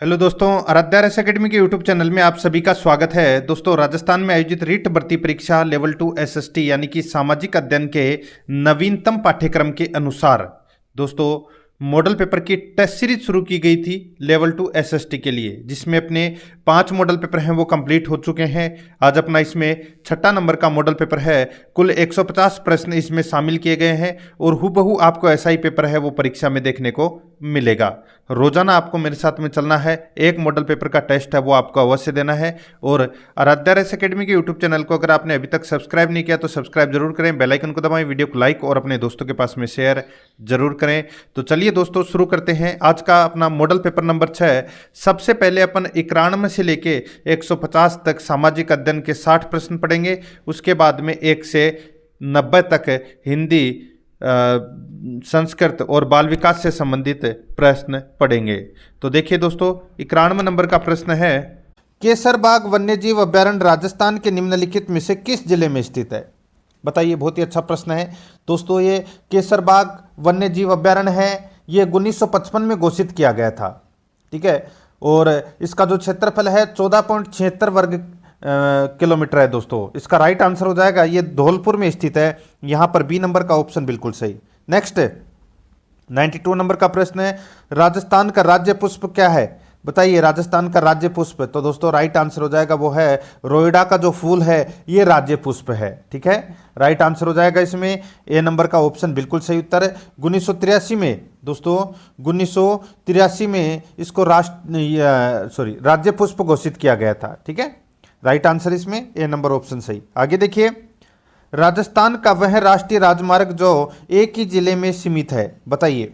Hello दोस्तों, Aaradhya race academy के YouTube channel में आप सभी का स्वागत है। दोस्तों, राजस्थान में आयोजित रीट भर्ती परीक्षा लेवल 2 एसएसटी यानी कि सामाजिक अध्ययन के नवीनतम पाठ्यक्रम के अनुसार दोस्तों मॉडल पेपर की टेस्ट सीरीज शुरू की गई थी लेवल 2 एसएसटी के लिए, जिसमें अपने 5 मॉडल पेपर हैं वो कंप्लीट हो चुके हैं। आज अपना इसमें 6ठा नंबर का मॉडल पेपर है। कुल 150 प्रश्न इसमें शामिल किए गए हैं और हूबहू आपको ऐसा ही पेपर है वो परीक्षा में देखने को मिलेगा। रोजाना आपको मेरे साथ में चलना है, एक मॉडल पेपर का टेस्ट है वो आपको अवश्य देना है। और आराध्या रेस एकेडमी के यूट्यूब चैनल को अगर आपने अभी तक सब्सक्राइब नहीं किया तो सब्सक्राइब जरूर करें, बेल आइकन को दबाएं, वीडियो को लाइक और अपने दोस्तों के पास में शेयर जरूर करें। तो चलिए दोस्तों शुरू करते हैं आज का अपना मॉडल पेपर नंबर 6। सबसे पहले अपन 91 से लेके 150 तक सामाजिक अध्ययन के 60 प्रश्न पढ़ेंगे। उसके बाद में 1 से 90 तक हिंदी, संस्कृत और बाल विकास से संबंधित प्रश्न पढ़ेंगे। तो देखिए दोस्तों, 91 नंबर का प्रश्न है, केसरबाग वन्यजीव अभ्यारण्य राजस्थान के निम्नलिखित में से किस जिले में स्थित है? बताइए, बहुत ही अच्छा प्रश्न है दोस्तों। ये केसरबाग वन्यजीव अभ्यारण्य है, ये 1955 में घोषित किया गया था, ठीक है। और इसका जो क्षेत्रफल है 14.76 वर्ग किलोमीटर है दोस्तों। इसका राइट आंसर हो जाएगा, ये धौलपुर में स्थित है। यहां पर बी नंबर का ऑप्शन बिल्कुल सही। नेक्स्ट 92 नंबर का प्रश्न है, राजस्थान का राज्य पुष्प क्या है? बताइए, राजस्थान का राज्य पुष्प। तो दोस्तों राइट आंसर हो जाएगा वो है रोइडा का जो फूल है ये राज्य पुष्प है, ठीक है। राइट आंसर हो जाएगा इसमें ए नंबर का ऑप्शन बिल्कुल सही उत्तर है। 1983 में दोस्तों 1983 में इसको राज्य पुष्प घोषित किया गया था, ठीक है। राइट आंसर इसमें ए नंबर ऑप्शन सही। आगे देखिए, राजस्थान का वह राष्ट्रीय राजमार्ग जो एक ही जिले में सीमित है। बताइए,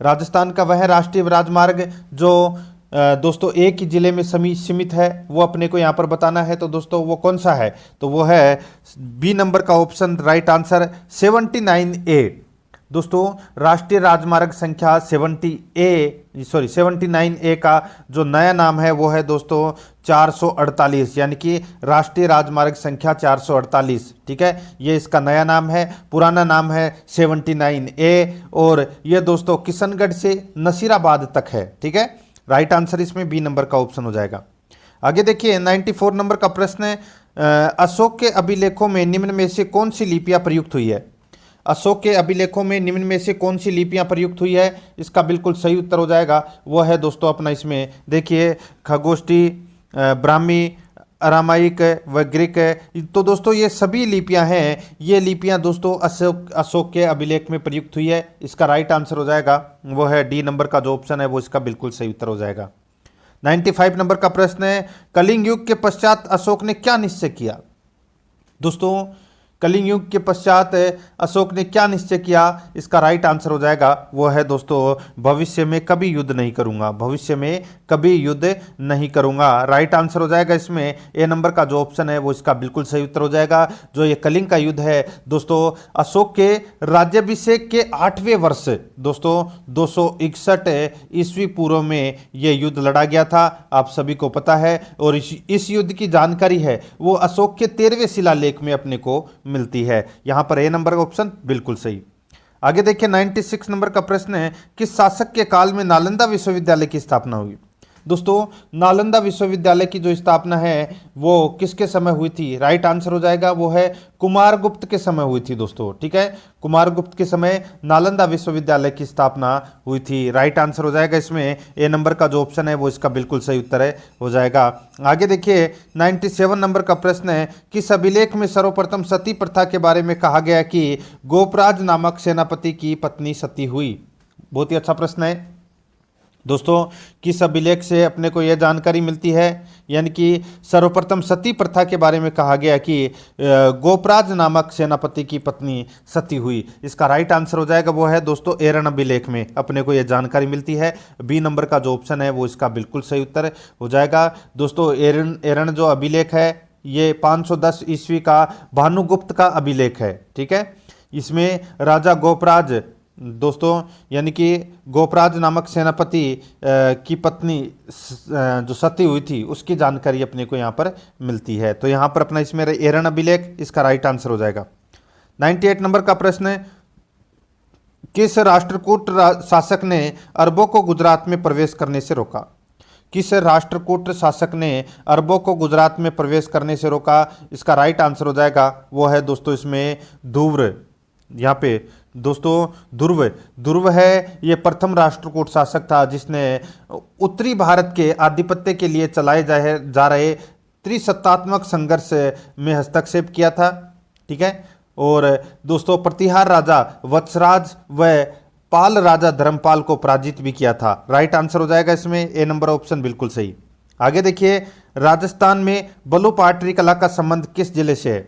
राजस्थान का वह राष्ट्रीय राजमार्ग जो दोस्तों एक ही जिले में सीमित है वो अपने को यहाँ पर बताना है। तो दोस्तों वो कौन सा है? तो वो है बी नंबर का ऑप्शन राइट आंसर 79A। दोस्तों राष्ट्रीय राजमार्ग संख्या 79A का जो नया नाम है वो है दोस्तों 448, यानी कि राष्ट्रीय राजमार्ग संख्या 448, ठीक है। ये इसका नया नाम है, पुराना नाम है 79A और ये दोस्तों किशनगढ़ से नसीराबाद तक है, ठीक है। राइट आंसर इसमें बी नंबर का ऑप्शन हो जाएगा। आगे देखिए, 94 नंबर का प्रश्न है, अशोक के अभिलेखों में निम्न में से कौन सी लिपियां प्रयुक्त हुई है? अशोक के अभिलेखों में निम्न में से कौन सी लिपियां प्रयुक्त हुई है? इसका बिल्कुल सही उत्तर हो जाएगा वो है दोस्तों अपना इसमें देखिए खगोष्ठी, ब्राह्मी, अरामाइक व ग्रीक। तो दोस्तों ये सभी लिपियां हैं, ये लिपियां दोस्तों अशोक के अभिलेख में प्रयुक्त हुई है। इसका राइट आंसर हो जाएगा वो है डी नंबर का जो ऑप्शन है वो इसका बिल्कुल सही उत्तर हो जाएगा। 95 नंबर का प्रश्न है, कलिंग युग के पश्चात अशोक ने क्या निश्चय किया? दोस्तों कलिंग युग के पश्चात अशोक ने क्या निश्चय किया? इसका राइट आंसर हो जाएगा वो है दोस्तों भविष्य में कभी युद्ध नहीं करूंगा, भविष्य में कभी युद्ध नहीं करूंगा। राइट आंसर हो जाएगा इसमें ए नंबर का जो ऑप्शन है वो इसका बिल्कुल सही उत्तर हो जाएगा। जो ये कलिंग का युद्ध है दोस्तों अशोक के राज्याभिषेक के 8वें वर्ष दोस्तों 261 ईस्वी पूर्व में ये युद्ध लड़ा गया था, आप सभी को पता है। और इस युद्ध की जानकारी है वो अशोक के 13वें शिलालेख में अपने को मिलती है। यहां पर ए नंबर का ऑप्शन बिल्कुल सही। आगे देखिए, 96 नंबर का प्रश्न है, किस शासक के काल में नालंदा विश्वविद्यालय की स्थापना हुई? दोस्तों नालंदा विश्वविद्यालय की जो स्थापना है वो किसके समय हुई थी? राइट आंसर हो जाएगा वो है कुमारगुप्त के समय हुई थी दोस्तों, ठीक है। कुमारगुप्त के समय नालंदा विश्वविद्यालय की स्थापना हुई थी। राइट आंसर हो जाएगा इसमें ए नंबर का जो ऑप्शन है वो इसका बिल्कुल सही उत्तर है हो जाएगा। आगे देखिए, 97 नंबर का प्रश्न है, किस अभिलेख में सर्वप्रथम सती प्रथा के बारे में कहा गया कि गोपराज नामक सेनापति की पत्नी सती हुई? बहुत ही अच्छा प्रश्न है दोस्तों। किस अभिलेख से अपने को यह जानकारी मिलती है, यानी कि सर्वप्रथम सती प्रथा के बारे में कहा गया कि गोपराज नामक सेनापति की पत्नी सती हुई? इसका राइट आंसर हो जाएगा वो है दोस्तों एरन अभिलेख में अपने को यह जानकारी मिलती है। बी नंबर का जो ऑप्शन है वो इसका बिल्कुल सही उत्तर हो जाएगा दोस्तों। एरन जो अभिलेख है ये 510 ईस्वी का भानुगुप्त का अभिलेख है, ठीक है। इसमें राजा गोपराज दोस्तों यानी कि गोपराज नामक सेनापति की पत्नी जो सती हुई थी उसकी जानकारी अपने को यहाँ पर मिलती है। तो यहाँ पर अपना इसमें एरन अभिलेख इसका राइट आंसर हो जाएगा। 98 नंबर का प्रश्न है, किस राष्ट्रकूट शासक ने अरबों को गुजरात में प्रवेश करने से रोका? किस राष्ट्रकूट शासक ने अरबों को गुजरात में प्रवेश करने से रोका? इसका राइट आंसर हो जाएगा वो है दोस्तों इसमें ध्रुव। यहाँ पे दोस्तों ध्रुव ध्रुव है, ये प्रथम राष्ट्रकूट शासक था जिसने उत्तरी भारत के आधिपत्य के लिए चलाए जा रहे त्रिसत्तात्मक संघर्ष में हस्तक्षेप किया था। ठीक है। और दोस्तों प्रतिहार राजा वत्सराज व पाल राजा धर्मपाल को पराजित भी किया था। राइट आंसर हो जाएगा इसमें ए नंबर ऑप्शन बिल्कुल सही। आगे देखिए, राजस्थान में बलू पाटरी कला का संबंध किस जिले से है?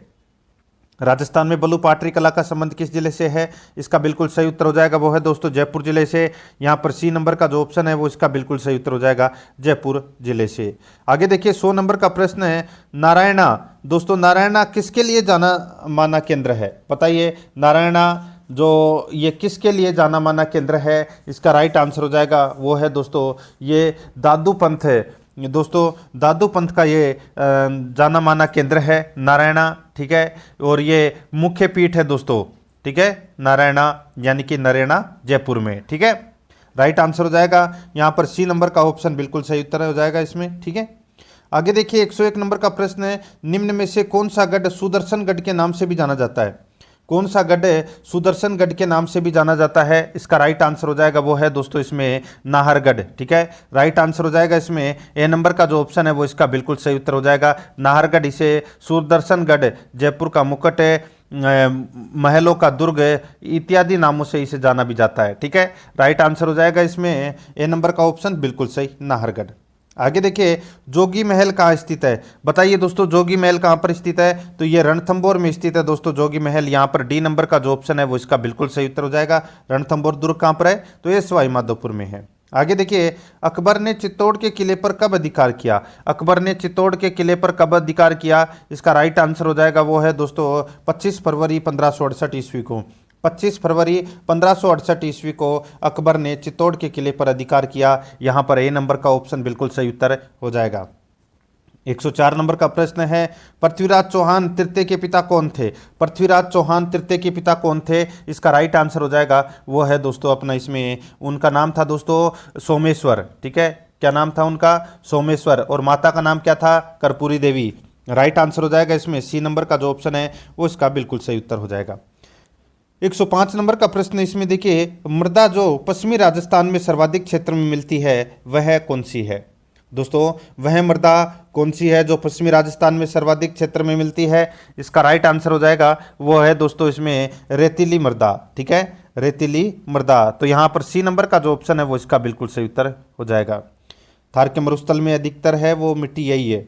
राजस्थान में बलू पाटरी कला का संबंध किस जिले से है? इसका बिल्कुल सही उत्तर हो जाएगा वो है दोस्तों जयपुर जिले से। यहाँ पर सी नंबर का जो ऑप्शन है वो इसका बिल्कुल सही उत्तर हो जाएगा जयपुर जिले से। आगे देखिए 100 नंबर का प्रश्न है, नारायणा। दोस्तों नारायणा किसके लिए जाना माना केंद्र है? बताइए नारायणा जो ये किसके लिए जाना माना केंद्र है? इसका राइट आंसर हो जाएगा वो है दोस्तों ये दादू पंथ है। दोस्तों दादू पंथ का ये जाना माना केंद्र है नारायणा। ठीक है। और ये मुख्य पीठ है दोस्तों। ठीक है, नारायणा यानी कि नरेना जयपुर में। ठीक है, राइट आंसर हो जाएगा यहाँ पर सी नंबर का ऑप्शन बिल्कुल सही उत्तर हो जाएगा इसमें। ठीक है। आगे देखिए 101 नंबर का प्रश्न है, निम्न में से कौन सा गढ़ सुदर्शन गढ़ के नाम से भी जाना जाता है? कौन सा गढ़ सुदर्शन गढ़ के नाम से भी जाना जाता है? इसका राइट आंसर हो जाएगा वो है दोस्तों इसमें नाहरगढ़। ठीक है, राइट आंसर हो जाएगा इसमें ए नंबर का जो ऑप्शन है वो इसका बिल्कुल सही उत्तर हो जाएगा नाहरगढ़। इसे सुदर्शन गढ़, जयपुर का मुकुट, महलों का दुर्ग इत्यादि नामों से इसे जाना भी जाता है। ठीक है, राइट आंसर हो जाएगा इसमें ए नंबर का ऑप्शन बिल्कुल सही नाहरगढ़। आगे देखिए जोगी महल कहाँ स्थित है? बताइए दोस्तों जोगी महल कहाँ पर स्थित है? तो ये रणथंभौर में स्थित है दोस्तों जोगी महल। यहाँ पर डी नंबर का जो ऑप्शन है वो इसका बिल्कुल सही उत्तर हो जाएगा। रणथंभौर दुर्ग कहाँ पर है? तो ये सवाई माधोपुर में है। आगे देखिए अकबर ने चित्तौड़ के किले पर कब अधिकार किया? अकबर ने चित्तौड़ के किले पर कब अधिकार किया? इसका राइट आंसर हो जाएगा वो है दोस्तों 25 फरवरी 1568 ईस्वी को। 25 फरवरी 1568 ईस्वी को अकबर ने चित्तौड़ के किले पर अधिकार किया। यहाँ पर ए नंबर का ऑप्शन बिल्कुल सही उत्तर हो जाएगा। 104 नंबर का प्रश्न है, पृथ्वीराज चौहान तृतीय के पिता कौन थे? पृथ्वीराज चौहान तृतीय के पिता कौन थे? इसका राइट आंसर हो जाएगा वो है दोस्तों अपना इसमें उनका नाम था दोस्तों सोमेश्वर। ठीक है, क्या नाम था उनका? सोमेश्वर। और माता का नाम क्या था? कर्पूरी देवी। राइट आंसर हो जाएगा इसमें सी नंबर का जो ऑप्शन है वो इसका बिल्कुल सही उत्तर हो जाएगा। 105 नंबर का प्रश्न इसमें देखिए, मृदा जो पश्चिमी राजस्थान में सर्वाधिक क्षेत्र में मिलती है वह कौन सी है? दोस्तों वह मृदा कौन सी है जो पश्चिमी राजस्थान में सर्वाधिक क्षेत्र में मिलती है? इसका राइट आंसर हो जाएगा वो है दोस्तों इसमें रेतीली मृदा। ठीक है, रेतीली मृदा। तो यहाँ पर सी नंबर का जो ऑप्शन है वो इसका बिल्कुल सही उत्तर हो जाएगा। थार के मरुस्थल में अधिकतर है वो मिट्टी यही है।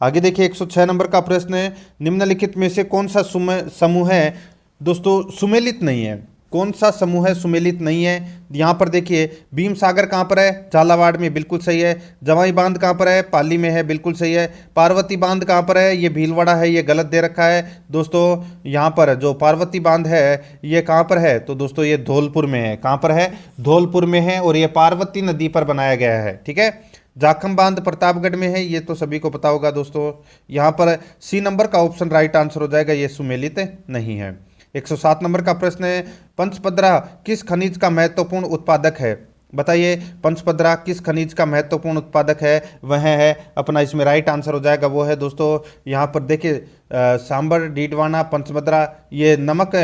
आगे देखिए 106 नंबर का प्रश्न है, निम्नलिखित में से कौन सा समूह है दोस्तों सुमेलित नहीं है? कौन सा समूह है सुमेलित नहीं है? यहाँ पर देखिए भीम सागर कहाँ पर है? झालावाड़ में, बिल्कुल सही है। जवाई बांध कहाँ पर है? पाली में है, बिल्कुल सही है। पार्वती बांध कहाँ पर है? ये भीलवाड़ा है, ये गलत दे रखा है दोस्तों। यहाँ पर जो पार्वती बांध है ये कहाँ पर है? तो दोस्तों ये धौलपुर में है। कहाँ पर है? धौलपुर में है और ये पार्वती नदी पर बनाया गया है। ठीक है, जाखम बांध प्रतापगढ़ में है, ये तो सभी को पता होगा दोस्तों। यहाँ पर सी नंबर का ऑप्शन राइट आंसर हो जाएगा, ये सुमेलित नहीं है। 107 नंबर का प्रश्न है, पंचपदरा किस खनिज का महत्वपूर्ण उत्पादक है? बताइए पंचपदरा किस खनिज का महत्वपूर्ण उत्पादक है? वह है अपना इसमें राइट आंसर हो जाएगा वो है दोस्तों यहाँ पर देखिए सांबर, डीडवाना, पंचपदरा ये नमक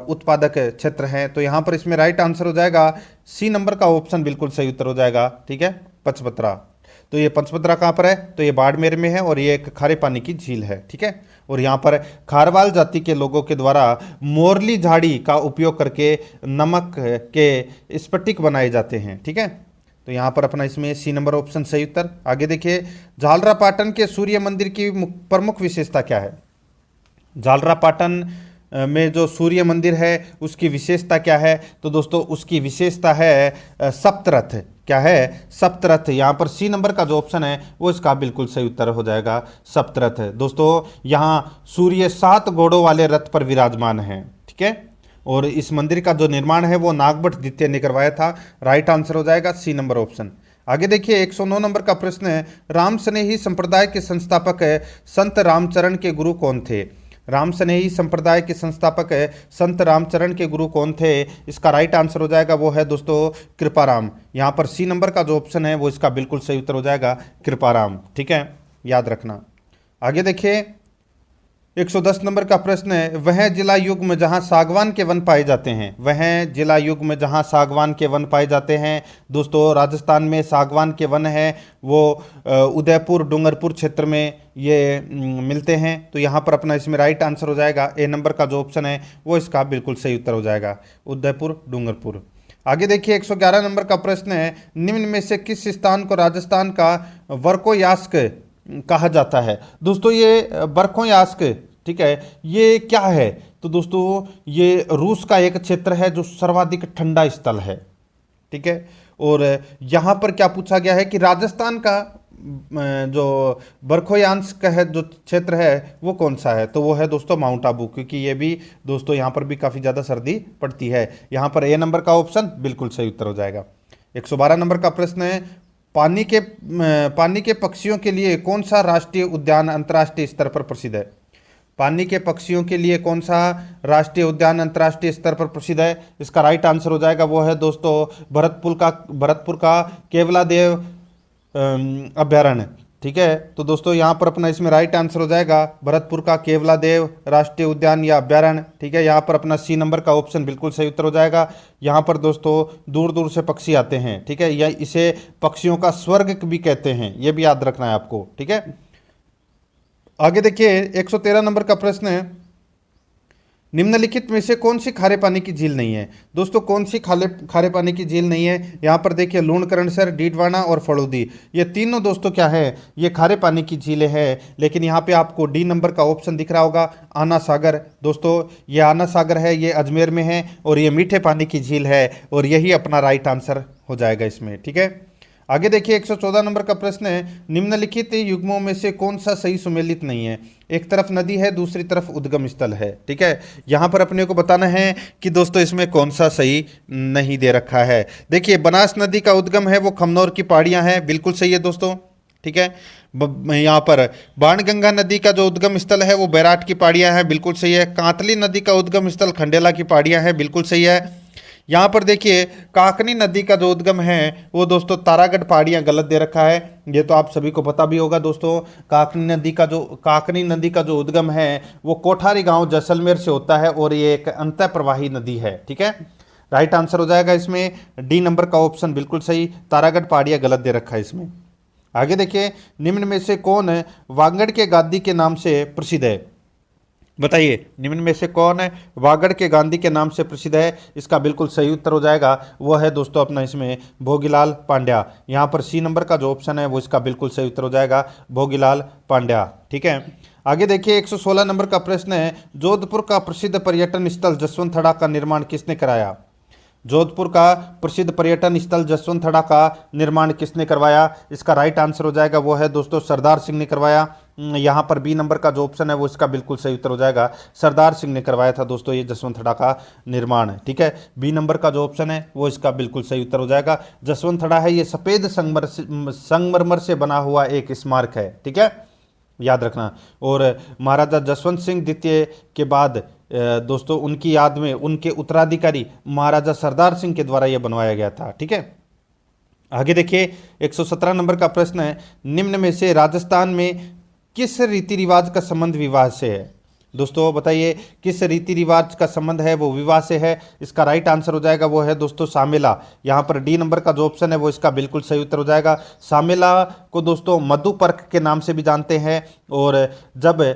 उत्पादक क्षेत्र हैं। तो यहाँ पर इसमें राइट आंसर हो जाएगा सी नंबर का ऑप्शन बिल्कुल सही उत्तर हो जाएगा। ठीक है, पंचपदरा। तो ये पंचपदरा कहाँ पर है? तो ये बाड़मेर में है और ये एक खारे पानी की झील है। ठीक है, और यहाँ पर खारवाल जाति के लोगों के द्वारा मोरली झाड़ी का उपयोग करके नमक के स्फटिक बनाए जाते हैं। ठीक है, तो यहाँ पर अपना इसमें सी नंबर ऑप्शन सही उत्तर। आगे देखिए झालरापाटन के सूर्य मंदिर की प्रमुख विशेषता क्या है? झालरापाटन में जो सूर्य मंदिर है उसकी विशेषता क्या है? तो दोस्तों उसकी विशेषता है सप्तरथ। क्या है? सप्तरथ। यहाँ पर सी नंबर का जो ऑप्शन है वो इसका बिल्कुल सही उत्तर हो जाएगा सप्तरथ। दोस्तों यहाँ सूर्य 7 घोड़ों वाले रथ पर विराजमान है। ठीक है, और इस मंदिर का जो निर्माण है वो नागभट्ट द्वितीय ने करवाया था। राइट आंसर हो जाएगा सी नंबर ऑप्शन। आगे देखिए 109 नंबर का प्रश्न है, राम स्नेही संप्रदाय के संस्थापक संत रामचरण के गुरु कौन थे? राम स्नेही संप्रदाय के संस्थापक संत रामचरण के गुरु कौन थे? इसका राइट आंसर हो जाएगा वो है दोस्तों कृपाराम। यहाँ पर सी नंबर का जो ऑप्शन है वो इसका बिल्कुल सही उत्तर हो जाएगा कृपाराम। ठीक है, याद रखना। आगे देखिए 110 नंबर का प्रश्न है, वह जिला युग में जहां सागवान के वन पाए जाते हैं। वह जिला युग में जहां सागवान के वन पाए जाते हैं दोस्तों, राजस्थान में सागवान के वन है वो उदयपुर डूंगरपुर क्षेत्र में ये मिलते हैं। तो यहाँ पर अपना इसमें राइट आंसर हो जाएगा ए नंबर का जो ऑप्शन है वो इसका बिल्कुल सही उत्तर हो जाएगा, उदयपुर डूंगरपुर। आगे देखिए 111 नंबर का प्रश्न है, निम्न में से किस स्थान को राजस्थान का वर्कोयास्क कहा जाता है? दोस्तों ये बर्खोयास्क, ठीक है, ये क्या है? तो दोस्तों ये रूस का एक क्षेत्र है जो सर्वाधिक ठंडा स्थल है। ठीक है, और यहाँ पर क्या पूछा गया है कि राजस्थान का जो बर्खोयांस्क है जो क्षेत्र है वो कौन सा है? तो वो है दोस्तों माउंट आबू, क्योंकि ये भी दोस्तों यहाँ पर भी काफ़ी ज़्यादा सर्दी पड़ती है। यहाँ पर ए नंबर का ऑप्शन बिल्कुल सही उत्तर हो जाएगा। 112 नंबर का प्रश्न है, पानी के पक्षियों के लिए कौन सा राष्ट्रीय उद्यान अंतर्राष्ट्रीय स्तर पर प्रसिद्ध है? पानी के पक्षियों के लिए कौन सा राष्ट्रीय उद्यान अंतर्राष्ट्रीय स्तर पर प्रसिद्ध है? इसका राइट आंसर हो जाएगा वो है दोस्तों भरतपुर का केवलादेव अभ्यारण्य। ठीक है, तो दोस्तों यहाँ पर अपना इसमें राइट आंसर हो जाएगा भरतपुर का केवलादेव राष्ट्रीय उद्यान या अभ्यारण्य। ठीक है, यहाँ पर अपना सी नंबर का ऑप्शन बिल्कुल सही उत्तर हो जाएगा। यहाँ पर दोस्तों दूर दूर से पक्षी आते हैं। ठीक है, या इसे पक्षियों का स्वर्ग भी कहते हैं, ये भी याद रखना है आपको। ठीक है, आगे देखिए 113 नंबर का प्रश्न है, निम्नलिखित में से कौन सी खारे पानी की झील नहीं है? दोस्तों कौन सी खारे पानी की झील नहीं है? यहाँ पर देखिए लूणकरणसर, डीडवाना और फड़ौदी, ये तीनों दोस्तों क्या है? ये खारे पानी की झीलें हैं। लेकिन यहाँ पे आपको डी नंबर का ऑप्शन दिख रहा होगा, आना सागर। दोस्तों ये आना सागर है, ये अजमेर में है और ये मीठे पानी की झील है और यही अपना राइट आंसर हो जाएगा इसमें। ठीक है, आगे देखिए 114 नंबर का प्रश्न है, निम्नलिखित युग्मों में से कौन सा सही सुमेलित नहीं है? एक तरफ नदी है, दूसरी तरफ उद्गम स्थल है। ठीक है, यहाँ पर अपने को बताना है कि दोस्तों इसमें कौन सा सही नहीं दे रखा है। देखिए बनास नदी का उद्गम है वो खमनौर की पहाड़ियाँ हैं, बिल्कुल सही है दोस्तों। ठीक है, यहाँ पर बाणगंगा नदी का जो उद्गम स्थल है वो बैराट की पहाड़ियाँ हैं, बिल्कुल सही है। कांतली नदी का उद्गम स्थल खंडेला की पहाड़ियाँ हैं, बिल्कुल सही है। यहाँ पर देखिए काकनी नदी का जो उद्गम है वो दोस्तों तारागढ़ पहाड़ियाँ, गलत दे रखा है। ये तो आप सभी को पता भी होगा दोस्तों। काकनी नदी का जो उद्गम है वो कोठारी गांव जैसलमेर से होता है और ये एक अंतः प्रवाही नदी है। ठीक है, राइट आंसर हो जाएगा इसमें डी नंबर का ऑप्शन बिल्कुल सही, तारागढ़ पहाड़ियाँ गलत दे रखा है इसमें। आगे देखिए निम्न में से कौन वागड़ के गांधी के नाम से प्रसिद्ध है? बताइए निम्न में से कौन है वागड़ के गांधी के नाम से प्रसिद्ध है? इसका बिल्कुल सही उत्तर हो जाएगा वो है दोस्तों अपना इसमें भोगीलाल पांड्या। यहाँ पर सी नंबर का जो ऑप्शन है वो इसका बिल्कुल सही उत्तर हो जाएगा भोगीलाल पांड्या। ठीक है, आगे देखिए 116 नंबर का प्रश्न है, जोधपुर का प्रसिद्ध पर्यटन स्थल जसवंतथड़ा का निर्माण किसने कराया? जोधपुर का प्रसिद्ध पर्यटन स्थल जसवंतथड़ा का निर्माण किसने करवाया? इसका राइट आंसर हो जाएगा वो है दोस्तों सरदार सिंह ने करवाया। यहाँ पर बी नंबर का जो ऑप्शन है वो इसका बिल्कुल सही उत्तर हो जाएगा, सरदार सिंह ने करवाया था दोस्तों ये जसवंतथड़ा का निर्माण। ठीक है, बी नंबर का जो ऑप्शन है वो इसका बिल्कुल सही उत्तर हो जाएगा। जसवंतथड़ा है ये सफ़ेद संगमरमर से बना हुआ एक स्मारक है। ठीक है, याद रखना। और महाराजा जसवंत सिंह द्वितीय के बाद दोस्तों उनकी याद में उनके उत्तराधिकारी महाराजा सरदार सिंह के द्वारा यह बनवाया गया था। ठीक है, आगे देखिए 117 नंबर का प्रश्न है, निम्न में से राजस्थान में किस रीति रिवाज का संबंध विवाह से है? दोस्तों बताइए किस रीति रिवाज का संबंध है वो विवाह से है? इसका राइट आंसर हो जाएगा वो है दोस्तों सामेला। यहाँ पर डी नंबर का जो ऑप्शन है वो इसका बिल्कुल सही उत्तर हो जाएगा। सामेला को दोस्तों मधुपर्क के नाम से भी जानते हैं और जब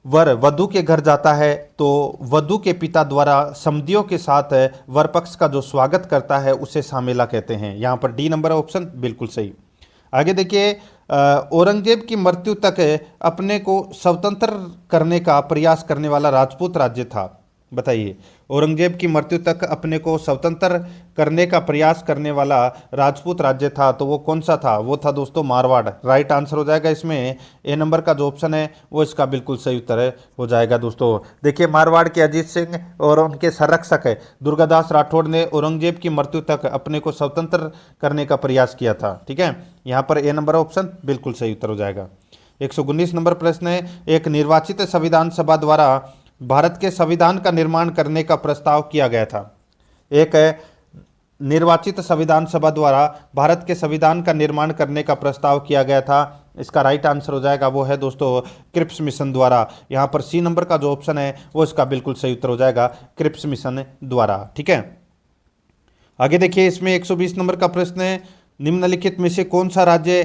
वर वधु के घर जाता है तो वधु के पिता द्वारा समधियों के साथ वर पक्ष का जो स्वागत करता है उसे सामेला कहते हैं। यहाँ पर डी नंबर ऑप्शन बिल्कुल सही। आगे देखिए औरंगजेब की मृत्यु तक अपने को स्वतंत्र करने का प्रयास करने वाला राजपूत राज्य था। बताइए औरंगजेब की मृत्यु तक अपने को स्वतंत्र करने का प्रयास करने वाला राजपूत राज्य था तो वो कौन सा था? वो था दोस्तों मारवाड़। राइट आंसर हो जाएगा इसमें ए नंबर का जो ऑप्शन है वो इसका बिल्कुल सही उत्तर हो जाएगा दोस्तों। देखिए मारवाड़ के अजीत सिंह और उनके संरक्षक दुर्गादास राठौड़ ने औरंगजेब की मृत्यु तक अपने को स्वतंत्र करने का प्रयास किया था। ठीक है, यहाँ पर ए नंबर ऑप्शन बिल्कुल सही उत्तर हो जाएगा। 119 नंबर प्रश्न है, एक निर्वाचित संविधान सभा द्वारा भारत के संविधान का निर्माण करने का प्रस्ताव किया गया था। एक निर्वाचित संविधान सभा द्वारा भारत के संविधान का निर्माण करने का प्रस्ताव किया गया था। इसका राइट आंसर हो जाएगा वो है दोस्तों क्रिप्स मिशन द्वारा। यहाँ पर सी नंबर का जो ऑप्शन है वो इसका बिल्कुल सही उत्तर हो जाएगा, क्रिप्स मिशन द्वारा। ठीक है, आगे देखिए, इसमें 120 नंबर का प्रश्न है, निम्नलिखित में से कौन सा राज्य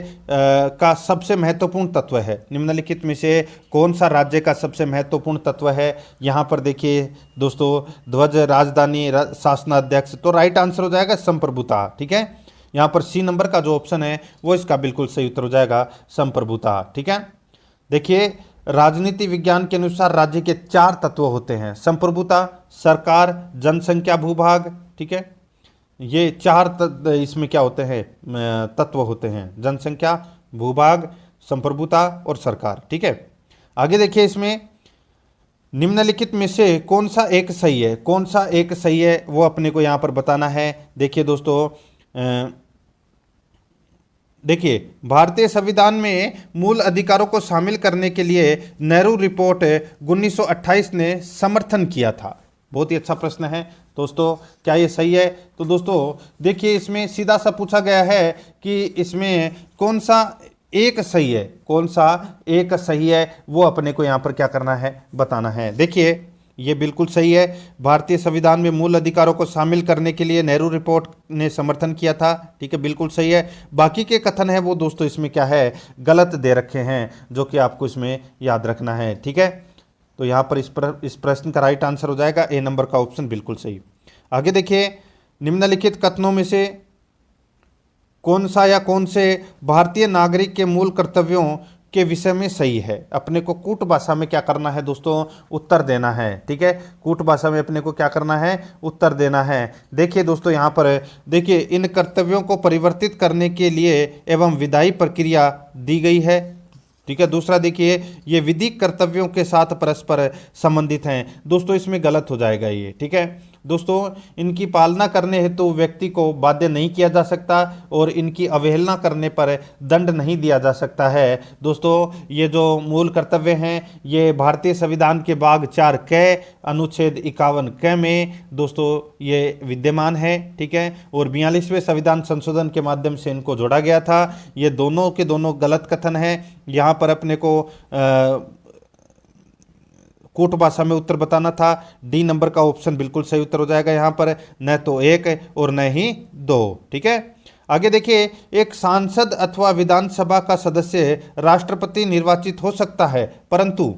का सबसे महत्वपूर्ण तत्व है। निम्नलिखित में से कौन सा राज्य का सबसे महत्वपूर्ण तत्व है। यहाँ पर देखिए दोस्तों, ध्वज, राजधानी, शासनाध्यक्ष, तो राइट आंसर हो जाएगा संप्रभुता। ठीक है, यहाँ पर सी नंबर का जो ऑप्शन है वो इसका बिल्कुल सही उत्तर हो जाएगा संप्रभुता। ठीक है, देखिए राजनीति विज्ञान के अनुसार राज्य के 4 तत्व होते हैं, संप्रभुता, सरकार, जनसंख्या, भूभाग। ठीक है, ये 4 इसमें क्या होते हैं, तत्व होते हैं, जनसंख्या, भूभाग, संप्रभुता और सरकार। ठीक है, आगे देखिए, इसमें निम्नलिखित में से कौन सा एक सही है, कौन सा एक सही है वो अपने को यहाँ पर बताना है। देखिए दोस्तों, देखिए भारतीय संविधान में मूल अधिकारों को शामिल करने के लिए नेहरू रिपोर्ट 1928 ने समर्थन किया था। बहुत ही अच्छा प्रश्न है दोस्तों, क्या ये सही है। तो दोस्तों देखिए, इसमें सीधा सा पूछा गया है कि इसमें कौन सा एक सही है, कौन सा एक सही है वो अपने को यहाँ पर क्या करना है, बताना है। देखिए ये बिल्कुल सही है, भारतीय संविधान में मूल अधिकारों को शामिल करने के लिए नेहरू रिपोर्ट ने समर्थन किया था। ठीक है, बिल्कुल सही है। बाकी के कथन है वो दोस्तों इसमें क्या है, गलत दे रखे हैं, जो कि आपको इसमें याद रखना है। ठीक है, तो यहाँ पर इस प्रश्न का राइट आंसर हो जाएगा ए नंबर का ऑप्शन बिल्कुल सही। आगे देखिए, निम्नलिखित कथनों में से कौन सा या कौन से भारतीय नागरिक के मूल कर्तव्यों के विषय में सही है। अपने को कूट भाषा में क्या करना है दोस्तों, उत्तर देना है। ठीक है, कूट भाषा में अपने को क्या करना है, उत्तर देना है। देखिए दोस्तों, यहाँ पर देखिए, इन कर्तव्यों को परिवर्तित करने के लिए एवं विधायी प्रक्रिया दी गई है। ठीक है, दूसरा देखिए, ये विधिक कर्तव्यों के साथ परस्पर संबंधित हैं। दोस्तों इसमें गलत हो जाएगा ये। ठीक है दोस्तों, इनकी पालना करने हेतु व्यक्ति को बाध्य नहीं किया जा सकता और इनकी अवहेलना करने पर दंड नहीं दिया जा सकता है। दोस्तों ये जो मूल कर्तव्य हैं ये भारतीय संविधान के भाग 4 क अनुच्छेद 51 क में दोस्तों ये विद्यमान है। ठीक है, और 42वें संविधान संशोधन के माध्यम से इनको जोड़ा गया था। ये दोनों के दोनों गलत कथन है। यहाँ पर अपने को कूट भाषा में उत्तर बताना था। डी नंबर का ऑप्शन बिल्कुल सही उत्तर हो जाएगा यहाँ पर, न तो 1 और न ही 2। ठीक है, आगे देखिए, एक सांसद अथवा विधानसभा का सदस्य राष्ट्रपति निर्वाचित हो सकता है, परंतु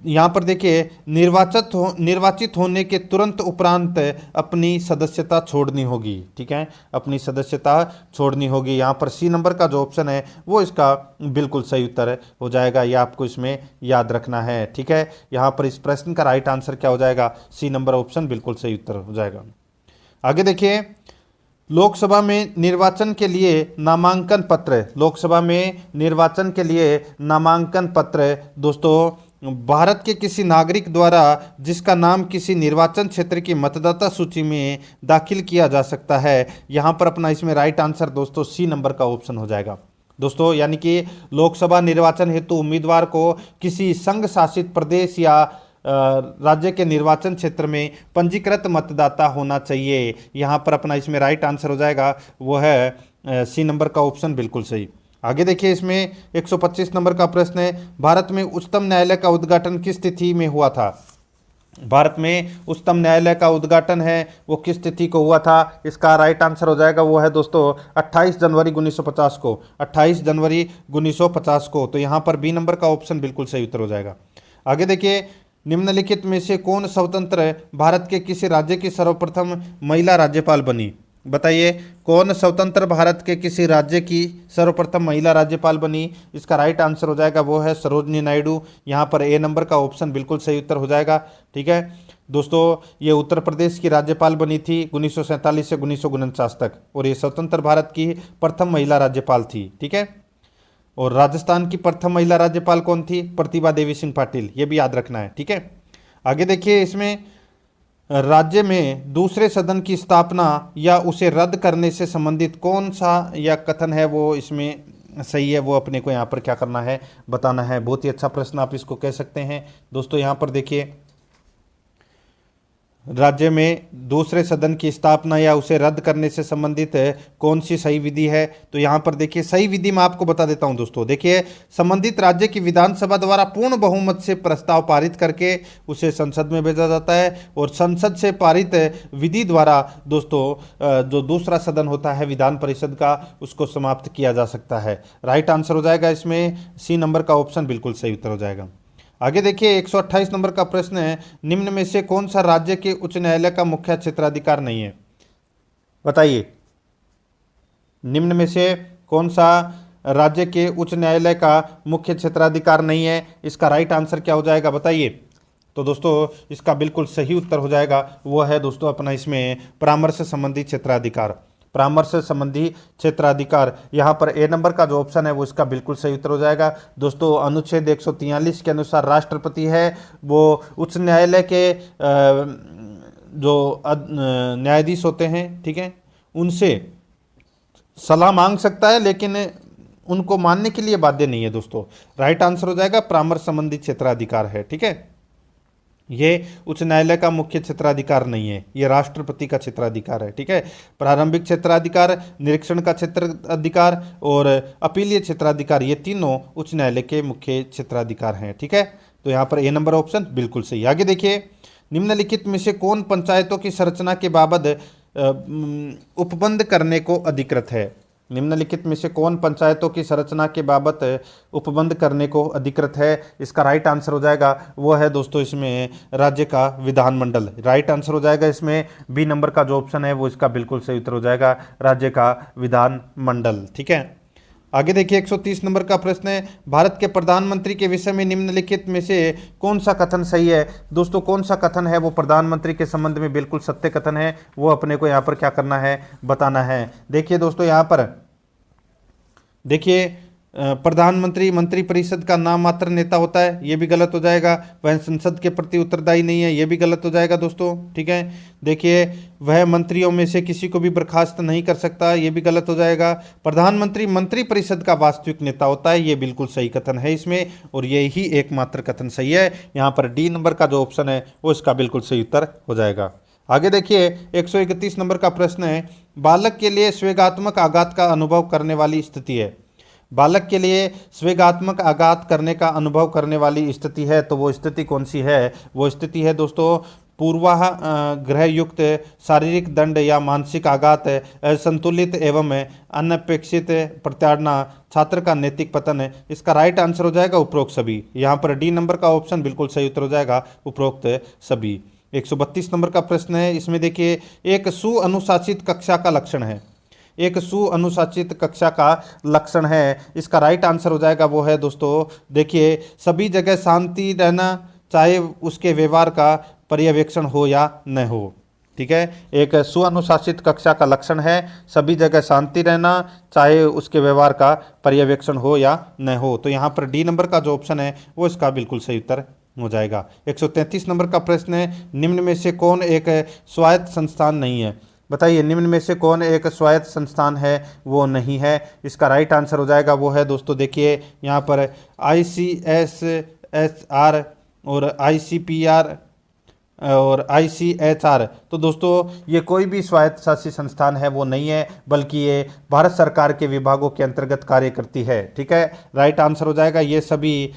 यहाँ पर देखिए, निर्वाचित होने के तुरंत उपरांत अपनी सदस्यता छोड़नी होगी। ठीक है, अपनी सदस्यता छोड़नी होगी। यहाँ पर सी नंबर का जो ऑप्शन है वो इसका बिल्कुल सही उत्तर हो जाएगा, ये आपको इसमें याद रखना है। ठीक है, यहाँ पर इस प्रश्न का राइट आंसर क्या हो जाएगा, सी नंबर ऑप्शन बिल्कुल सही उत्तर हो जाएगा। आगे देखिए, लोकसभा में निर्वाचन के लिए नामांकन पत्र, लोकसभा में निर्वाचन के लिए नामांकन पत्र दोस्तों भारत के किसी नागरिक द्वारा जिसका नाम किसी निर्वाचन क्षेत्र की मतदाता सूची में दाखिल किया जा सकता है। यहाँ पर अपना इसमें राइट आंसर दोस्तों सी नंबर का ऑप्शन हो जाएगा। दोस्तों यानी कि लोकसभा निर्वाचन हेतु उम्मीदवार को किसी संघ शासित प्रदेश या राज्य के निर्वाचन क्षेत्र में पंजीकृत मतदाता होना चाहिए। यहाँ पर अपना इसमें राइट आंसर हो जाएगा वो है सी नंबर का ऑप्शन बिल्कुल सही। आगे देखिए, इसमें 125 नंबर का प्रश्न है, भारत में उच्चतम न्यायालय का उद्घाटन किस तिथि में हुआ था। भारत में उच्चतम न्यायालय का उद्घाटन है वो किस तिथि को हुआ था। इसका राइट आंसर हो जाएगा वो है दोस्तों 28 जनवरी 1950 को, 28 जनवरी 1950 को। तो यहाँ पर बी नंबर का ऑप्शन बिल्कुल सही उत्तर हो जाएगा। आगे देखिए, निम्नलिखित में से कौन स्वतंत्र भारत के किसी राज्य की सर्वप्रथम महिला राज्यपाल बनी। बताइए, कौन स्वतंत्र भारत के किसी राज्य की सर्वप्रथम महिला राज्यपाल बनी। इसका राइट आंसर हो जाएगा वो है सरोजनी नायडू। यहाँ पर ए नंबर का ऑप्शन बिल्कुल सही उत्तर हो जाएगा। ठीक है दोस्तों, ये उत्तर प्रदेश की राज्यपाल बनी थी 1947 से 1949 तक, और ये स्वतंत्र भारत की प्रथम महिला राज्यपाल थी। ठीक है, और राजस्थान की प्रथम महिला राज्यपाल कौन थी, प्रतिभा देवी सिंह पाटिल, ये भी याद रखना है। ठीक है, आगे देखिए, इसमें राज्य में दूसरे सदन की स्थापना या उसे रद्द करने से संबंधित कौन सा या कथन है वो इसमें सही है, वो अपने को यहाँ पर क्या करना है, बताना है। बहुत ही अच्छा प्रश्न आप इसको कह सकते हैं दोस्तों। यहाँ पर देखिए, राज्य में दूसरे सदन की स्थापना या उसे रद्द करने से संबंधित कौन सी सही विधि है, तो यहाँ पर देखिए सही विधि मैं आपको बता देता हूँ दोस्तों। देखिए, संबंधित राज्य की विधानसभा द्वारा पूर्ण बहुमत से प्रस्ताव पारित करके उसे संसद में भेजा जाता है, और संसद से पारित विधि द्वारा दोस्तों जो दूसरा सदन होता है विधान परिषद का, उसको समाप्त किया जा सकता है। राइट आंसर हो जाएगा इसमें सी नंबर का ऑप्शन बिल्कुल सही उत्तर हो जाएगा। आगे देखिए 128 नंबर का प्रश्न है, निम्न में से कौन सा राज्य के उच्च न्यायालय का मुख्य क्षेत्राधिकार नहीं है, बताइए। निम्न में से कौन सा राज्य के उच्च न्यायालय का मुख्य क्षेत्राधिकार नहीं है, इसका राइट आंसर क्या हो जाएगा, बताइए। तो दोस्तों इसका बिल्कुल सही उत्तर हो जाएगा, वो है दोस्तों अपना इसमें परामर्श संबंधी क्षेत्राधिकार। परामर्श संबंधी क्षेत्राधिकार, यहाँ पर ए नंबर का जो ऑप्शन है वो इसका बिल्कुल सही उत्तर हो जाएगा। दोस्तों अनुच्छेद 143 के अनुसार राष्ट्रपति है वो उच्च न्यायालय के जो न्यायाधीश होते हैं, ठीक है, उनसे सलाह मांग सकता है, लेकिन उनको मानने के लिए बाध्य नहीं है दोस्तों। राइट आंसर हो जाएगा परामर्श संबंधी क्षेत्राधिकार है, ठीक है। ये उच्च न्यायालय का मुख्य क्षेत्राधिकार नहीं है, ये राष्ट्रपति का क्षेत्राधिकार है, ठीक है। प्रारंभिक क्षेत्राधिकार, निरीक्षण का क्षेत्राधिकार और अपीलीय क्षेत्राधिकार, ये तीनों उच्च न्यायालय के मुख्य क्षेत्राधिकार हैं, ठीक है। तो यहाँ पर ए नंबर ऑप्शन बिल्कुल सही। आगे देखिए, निम्नलिखित में से कौन पंचायतों की संरचना के बाबत उपबंध करने को अधिकृत है। निम्नलिखित में से कौन पंचायतों की संरचना के बाबत उपबंध करने को अधिकृत है, इसका राइट आंसर हो जाएगा वो है दोस्तों इसमें राज्य का विधानमंडल। राइट आंसर हो जाएगा इसमें बी नंबर का जो ऑप्शन है वो इसका बिल्कुल सही उत्तर हो जाएगा, राज्य का विधानमंडल, ठीक है। आगे देखिए 130 नंबर का प्रश्न है, भारत के प्रधानमंत्री के विषय में निम्नलिखित में से कौन सा कथन सही है। दोस्तों कौन सा कथन है वो प्रधानमंत्री के संबंध में बिल्कुल सत्य कथन है, वो अपने को यहाँ पर क्या करना है, बताना है। देखिए दोस्तों यहाँ पर देखिए प्रधानमंत्री मंत्रिपरिषद का नाम मात्र नेता होता है, ये भी गलत हो जाएगा। वह संसद के प्रति उत्तरदायी नहीं है, ये भी गलत हो जाएगा दोस्तों, ठीक है। देखिए वह मंत्रियों में से किसी को भी बर्खास्त नहीं कर सकता, ये भी गलत हो जाएगा। प्रधानमंत्री मंत्रिपरिषद का वास्तविक नेता होता है, ये बिल्कुल सही कथन है इसमें, और ये ही एकमात्र कथन सही है। यहाँ पर डी नंबर का जो ऑप्शन है वो इसका बिल्कुल सही उत्तर हो जाएगा। आगे देखिए 131 नंबर का प्रश्न है, बालक के लिए स्वेगात्मक आघात का अनुभव करने वाली स्थिति है। बालक के लिए स्वेगात्मक आघात करने का अनुभव करने वाली स्थिति है, तो वो स्थिति कौन सी है, वो स्थिति है दोस्तों पूर्वाग्रह युक्त शारीरिक दंड या मानसिक आघात, असंतुलित एवं अनपेक्षित प्रताड़ना, छात्र का नैतिक पतन। इसका राइट आंसर हो जाएगा उपरोक्त सभी। यहाँ पर डी नंबर का ऑप्शन बिल्कुल सही उत्तर हो जाएगा, उपरोक्त सभी। 132 नंबर का प्रश्न है, इसमें देखिए एक सुअनुशासित कक्षा का लक्षण है, एक सुअनुशासित कक्षा का लक्षण है, इसका राइट आंसर हो जाएगा वो है दोस्तों देखिए सभी जगह शांति रहना, चाहे उसके व्यवहार का पर्यवेक्षण हो या न हो, ठीक है। एक सुअनुशासित कक्षा का लक्षण है सभी जगह शांति रहना, चाहे उसके व्यवहार का पर्यवेक्षण हो या न हो। तो यहाँ पर डी नंबर का जो ऑप्शन है वो इसका बिल्कुल सही उत्तर हो जाएगा। 133 नंबर का प्रश्न है, निम्न में से कौन एक स्वायत्त संस्थान नहीं है। बताइए निम्न में से कौन एक स्वायत्त संस्थान है वो नहीं है, इसका राइट आंसर हो जाएगा वो है दोस्तों देखिए यहाँ पर ICSSR और ICPR और ICHR। तो दोस्तों ये कोई भी स्वायत्त शासी संस्थान है वो नहीं है, बल्कि ये भारत सरकार के विभागों के अंतर्गत कार्य करती है, ठीक है। राइट आंसर हो जाएगा ये सभी,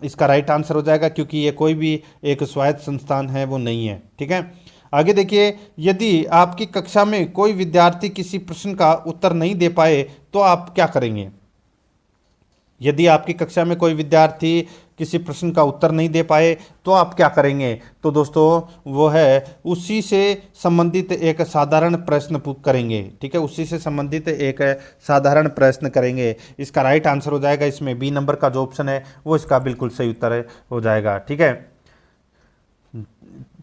इसका राइट आंसर हो जाएगा क्योंकि ये कोई भी एक स्वायत्त संस्थान है वो नहीं है, ठीक है। आगे देखिए, यदि आपकी कक्षा में कोई विद्यार्थी किसी प्रश्न का उत्तर नहीं दे पाए तो आप क्या करेंगे। यदि आपकी कक्षा में कोई विद्यार्थी किसी प्रश्न का उत्तर नहीं दे पाए तो आप क्या करेंगे, तो दोस्तों वो है उसी से संबंधित एक साधारण प्रश्न करेंगे, ठीक है। उसी से संबंधित एक साधारण प्रश्न करेंगे। इसका राइट आंसर हो जाएगा इसमें बी नंबर का जो ऑप्शन है वो इसका बिल्कुल सही उत्तर हो जाएगा, ठीक है।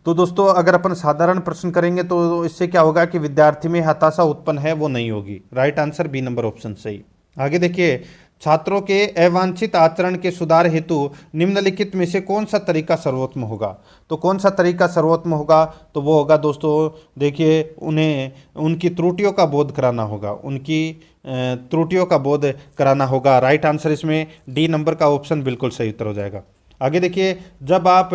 तो दोस्तों अगर अपन साधारण प्रश्न करेंगे तो इससे क्या होगा कि विद्यार्थी में हताशा उत्पन्न है वो नहीं होगी। Right answer B number option सही। आगे देखिए छात्रों के अवांछित आचरण के सुधार हेतु निम्नलिखित में से कौन सा तरीका सर्वोत्तम होगा? तो कौन सा तरीका सर्वोत्तम होगा? तो वो होगा दोस्तों, देखिए, उन्हें उनकी त्रुटियों का बोध कराना होगा, उनकी त्रुटियों का बोध कराना होगा। राइट आंसर इसमें डी नंबर का ऑप्शन बिल्कुल सही उत्तर हो जाएगा। आगे देखिए, जब आप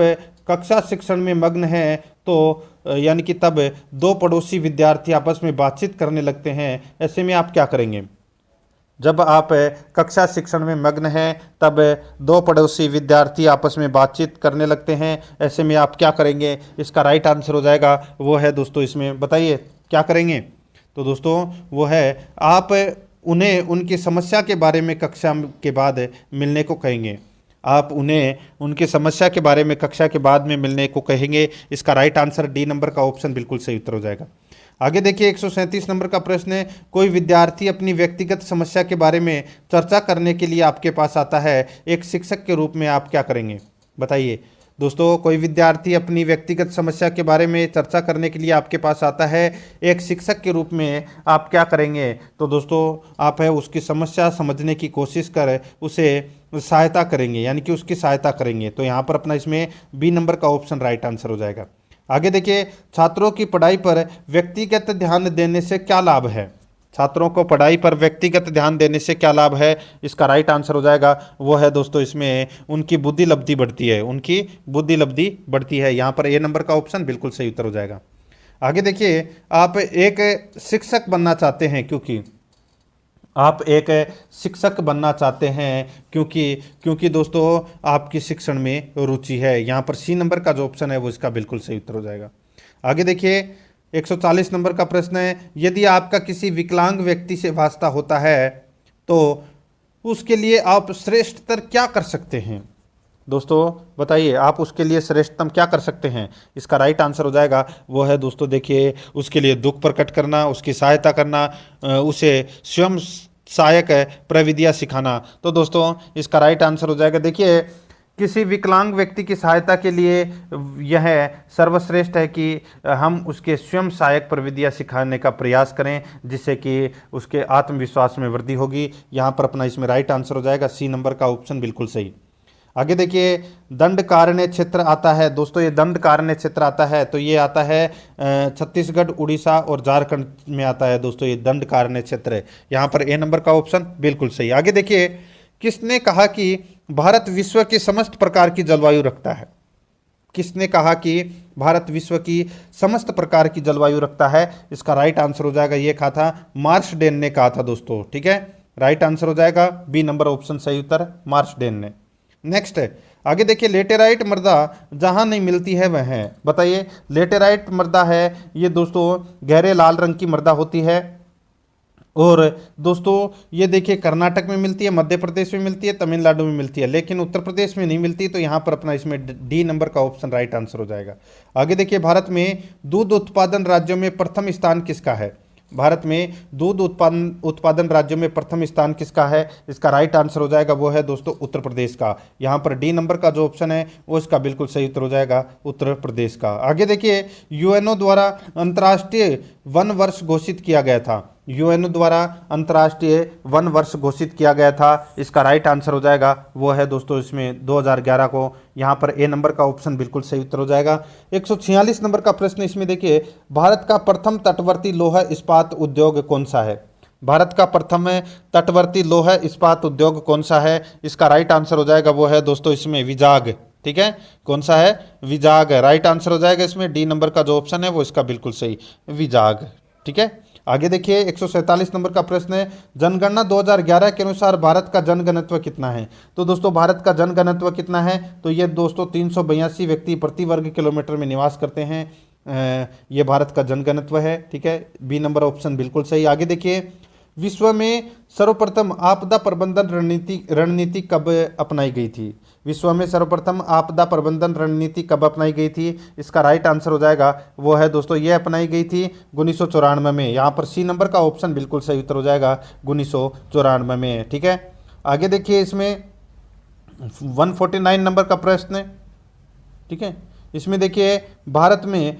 कक्षा शिक्षण में मग्न हैं तो यानी कि तब दो पड़ोसी विद्यार्थी आपस में बातचीत करने लगते हैं, ऐसे में आप क्या करेंगे? जब आप कक्षा शिक्षण में मग्न हैं तब दो पड़ोसी विद्यार्थी आपस में बातचीत करने लगते हैं, ऐसे में आप क्या करेंगे? इसका राइट आंसर हो जाएगा वो है दोस्तों, इसमें बताइए क्या करेंगे? तो दोस्तों वो है, आप उन्हें उनकी समस्या के बारे में कक्षा के बाद मिलने को कहेंगे। आप उन्हें उनकी समस्या के बारे में कक्षा के बाद में मिलने को कहेंगे। इसका राइट आंसर डी नंबर का ऑप्शन बिल्कुल सही उत्तर हो जाएगा। आगे देखिए, 137 नंबर का प्रश्न है, कोई विद्यार्थी अपनी व्यक्तिगत समस्या के बारे में चर्चा करने के लिए आपके पास आता है, एक शिक्षक के रूप में आप क्या करेंगे? बताइए दोस्तों, कोई विद्यार्थी अपनी व्यक्तिगत समस्या के बारे में चर्चा करने के लिए आपके पास आता है, एक शिक्षक के रूप में आप क्या करेंगे? तो दोस्तों आप है उसकी समस्या समझने की कोशिश कर उसे सहायता करेंगे, यानी कि उसकी सहायता करेंगे। तो यहाँ पर अपना इसमें बी नंबर का ऑप्शन राइट आंसर हो जाएगा। आगे देखिए, छात्रों की पढ़ाई पर व्यक्तिगत ध्यान देने से क्या लाभ है? छात्रों को पढ़ाई पर व्यक्तिगत ध्यान देने से क्या लाभ है? इसका राइट आंसर हो जाएगा वो है दोस्तों, इसमें उनकी बुद्धि लब्धि बढ़ती है, उनकी बुद्धि लब्धि बढ़ती है। यहाँ पर ए नंबर का ऑप्शन बिल्कुल सही उत्तर हो जाएगा। आगे देखिए, आप एक शिक्षक बनना चाहते हैं क्योंकि आप एक शिक्षक बनना चाहते हैं क्योंकि दोस्तों आपकी शिक्षण में रुचि है। यहाँ पर सी नंबर का जो ऑप्शन है वो इसका बिल्कुल सही उत्तर हो जाएगा। आगे देखिए, 140 नंबर का प्रश्न है, यदि आपका किसी विकलांग व्यक्ति से वास्ता होता है तो उसके लिए आप श्रेष्ठतर क्या कर सकते हैं? दोस्तों बताइए, आप उसके लिए श्रेष्ठतम क्या कर सकते हैं? इसका राइट आंसर हो जाएगा वो है दोस्तों, देखिए, उसके लिए दुख प्रकट करना, उसकी सहायता करना, उसे स्वयं सहायक प्रविधियाँ सिखाना। तो दोस्तों इसका राइट आंसर हो जाएगा, देखिए, किसी विकलांग व्यक्ति की सहायता के लिए यह सर्वश्रेष्ठ है कि हम उसके स्वयं सहायक प्रविधियाँ सिखाने का प्रयास करें, जिससे कि उसके आत्मविश्वास में वृद्धि होगी। यहाँ पर अपना इसमें राइट आंसर हो जाएगा सी नंबर का ऑप्शन बिल्कुल सही। आगे देखिए, दंडकारण्य क्षेत्र आता है दोस्तों, ये दंडकारण्य क्षेत्र आता है तो ये आता है छत्तीसगढ़, उड़ीसा और झारखंड में आता है दोस्तों, ये दंडकारण्य क्षेत्र है। यहाँ पर ए नंबर का ऑप्शन बिल्कुल सही। आगे देखिए, किसने कहा कि भारत विश्व की समस्त प्रकार की जलवायु रखता है? किसने कहा कि भारत विश्व की समस्त प्रकार की जलवायु रखता है? इसका राइट आंसर हो जाएगा, ये कहा था मार्श डेन ने कहा था दोस्तों, ठीक है। राइट आंसर हो जाएगा बी नंबर ऑप्शन सही उत्तर, मार्श डेन ने। नेक्स्ट है, आगे देखिए, लेटेराइट मृदा जहां नहीं मिलती है वह है, बताइए। लेटेराइट मृदा है ये दोस्तों गहरे लाल रंग की मृदा होती है, और दोस्तों ये देखिए कर्नाटक में मिलती है, मध्य प्रदेश में मिलती है, तमिलनाडु में मिलती है, लेकिन उत्तर प्रदेश में नहीं मिलती। तो यहाँ पर अपना इसमें डी नंबर का ऑप्शन राइट आंसर हो जाएगा। आगे देखिए, भारत में दूध उत्पादन राज्यों में प्रथम स्थान किसका है? भारत में दूध उत्पादन राज्यों में प्रथम स्थान किसका है? इसका राइट आंसर हो जाएगा वो है दोस्तों उत्तर प्रदेश का। यहाँ पर डी नंबर का जो ऑप्शन है वो इसका बिल्कुल सही उत्तर हो जाएगा, उत्तर प्रदेश का। आगे देखिए, यूएनओ द्वारा अंतर्राष्ट्रीय वन वर्ष घोषित किया गया था, यूएनओ द्वारा अंतर्राष्ट्रीय वन वर्ष घोषित किया गया था। इसका राइट आंसर हो जाएगा वो है दोस्तों इसमें 2011 को। यहाँ पर ए नंबर का ऑप्शन बिल्कुल सही उत्तर हो जाएगा। 146 नंबर का प्रश्न इसमें देखिए, भारत का प्रथम तटवर्ती लौह इस्पात उद्योग कौन सा है? भारत का प्रथम तटवर्ती लौह इस्पात उद्योग कौन सा है? इसका राइट आंसर हो जाएगा वो है दोस्तों इसमें विजाग, ठीक है। कौन सा है? विजाग। राइट आंसर हो जाएगा इसमें डी नंबर का जो ऑप्शन है वो इसका बिल्कुल सही, विजाग, ठीक है। आगे देखिए, 147 नंबर का प्रश्न है, जनगणना 2011 के अनुसार भारत का जनघनत्व कितना है? तो दोस्तों भारत का जनघनत्व कितना है? तो ये दोस्तों 382 व्यक्ति प्रति वर्ग किलोमीटर में निवास करते हैं, ये भारत का जनघनत्व है, ठीक है। बी नंबर ऑप्शन बिल्कुल सही। आगे देखिए, विश्व में सर्वप्रथम आपदा प्रबंधन रणनीति कब अपनाई गई थी? विश्व में सर्वप्रथम आपदा प्रबंधन रणनीति कब अपनाई गई थी? इसका राइट आंसर हो जाएगा वो है दोस्तों, ये अपनाई गई थी 1994 में। यहाँ पर सी नंबर का ऑप्शन बिल्कुल सही उत्तर हो जाएगा 1994 में, ठीक है। आगे देखिए, इसमें 149 नंबर का प्रश्न है, ठीक है। इसमें देखिए, भारत में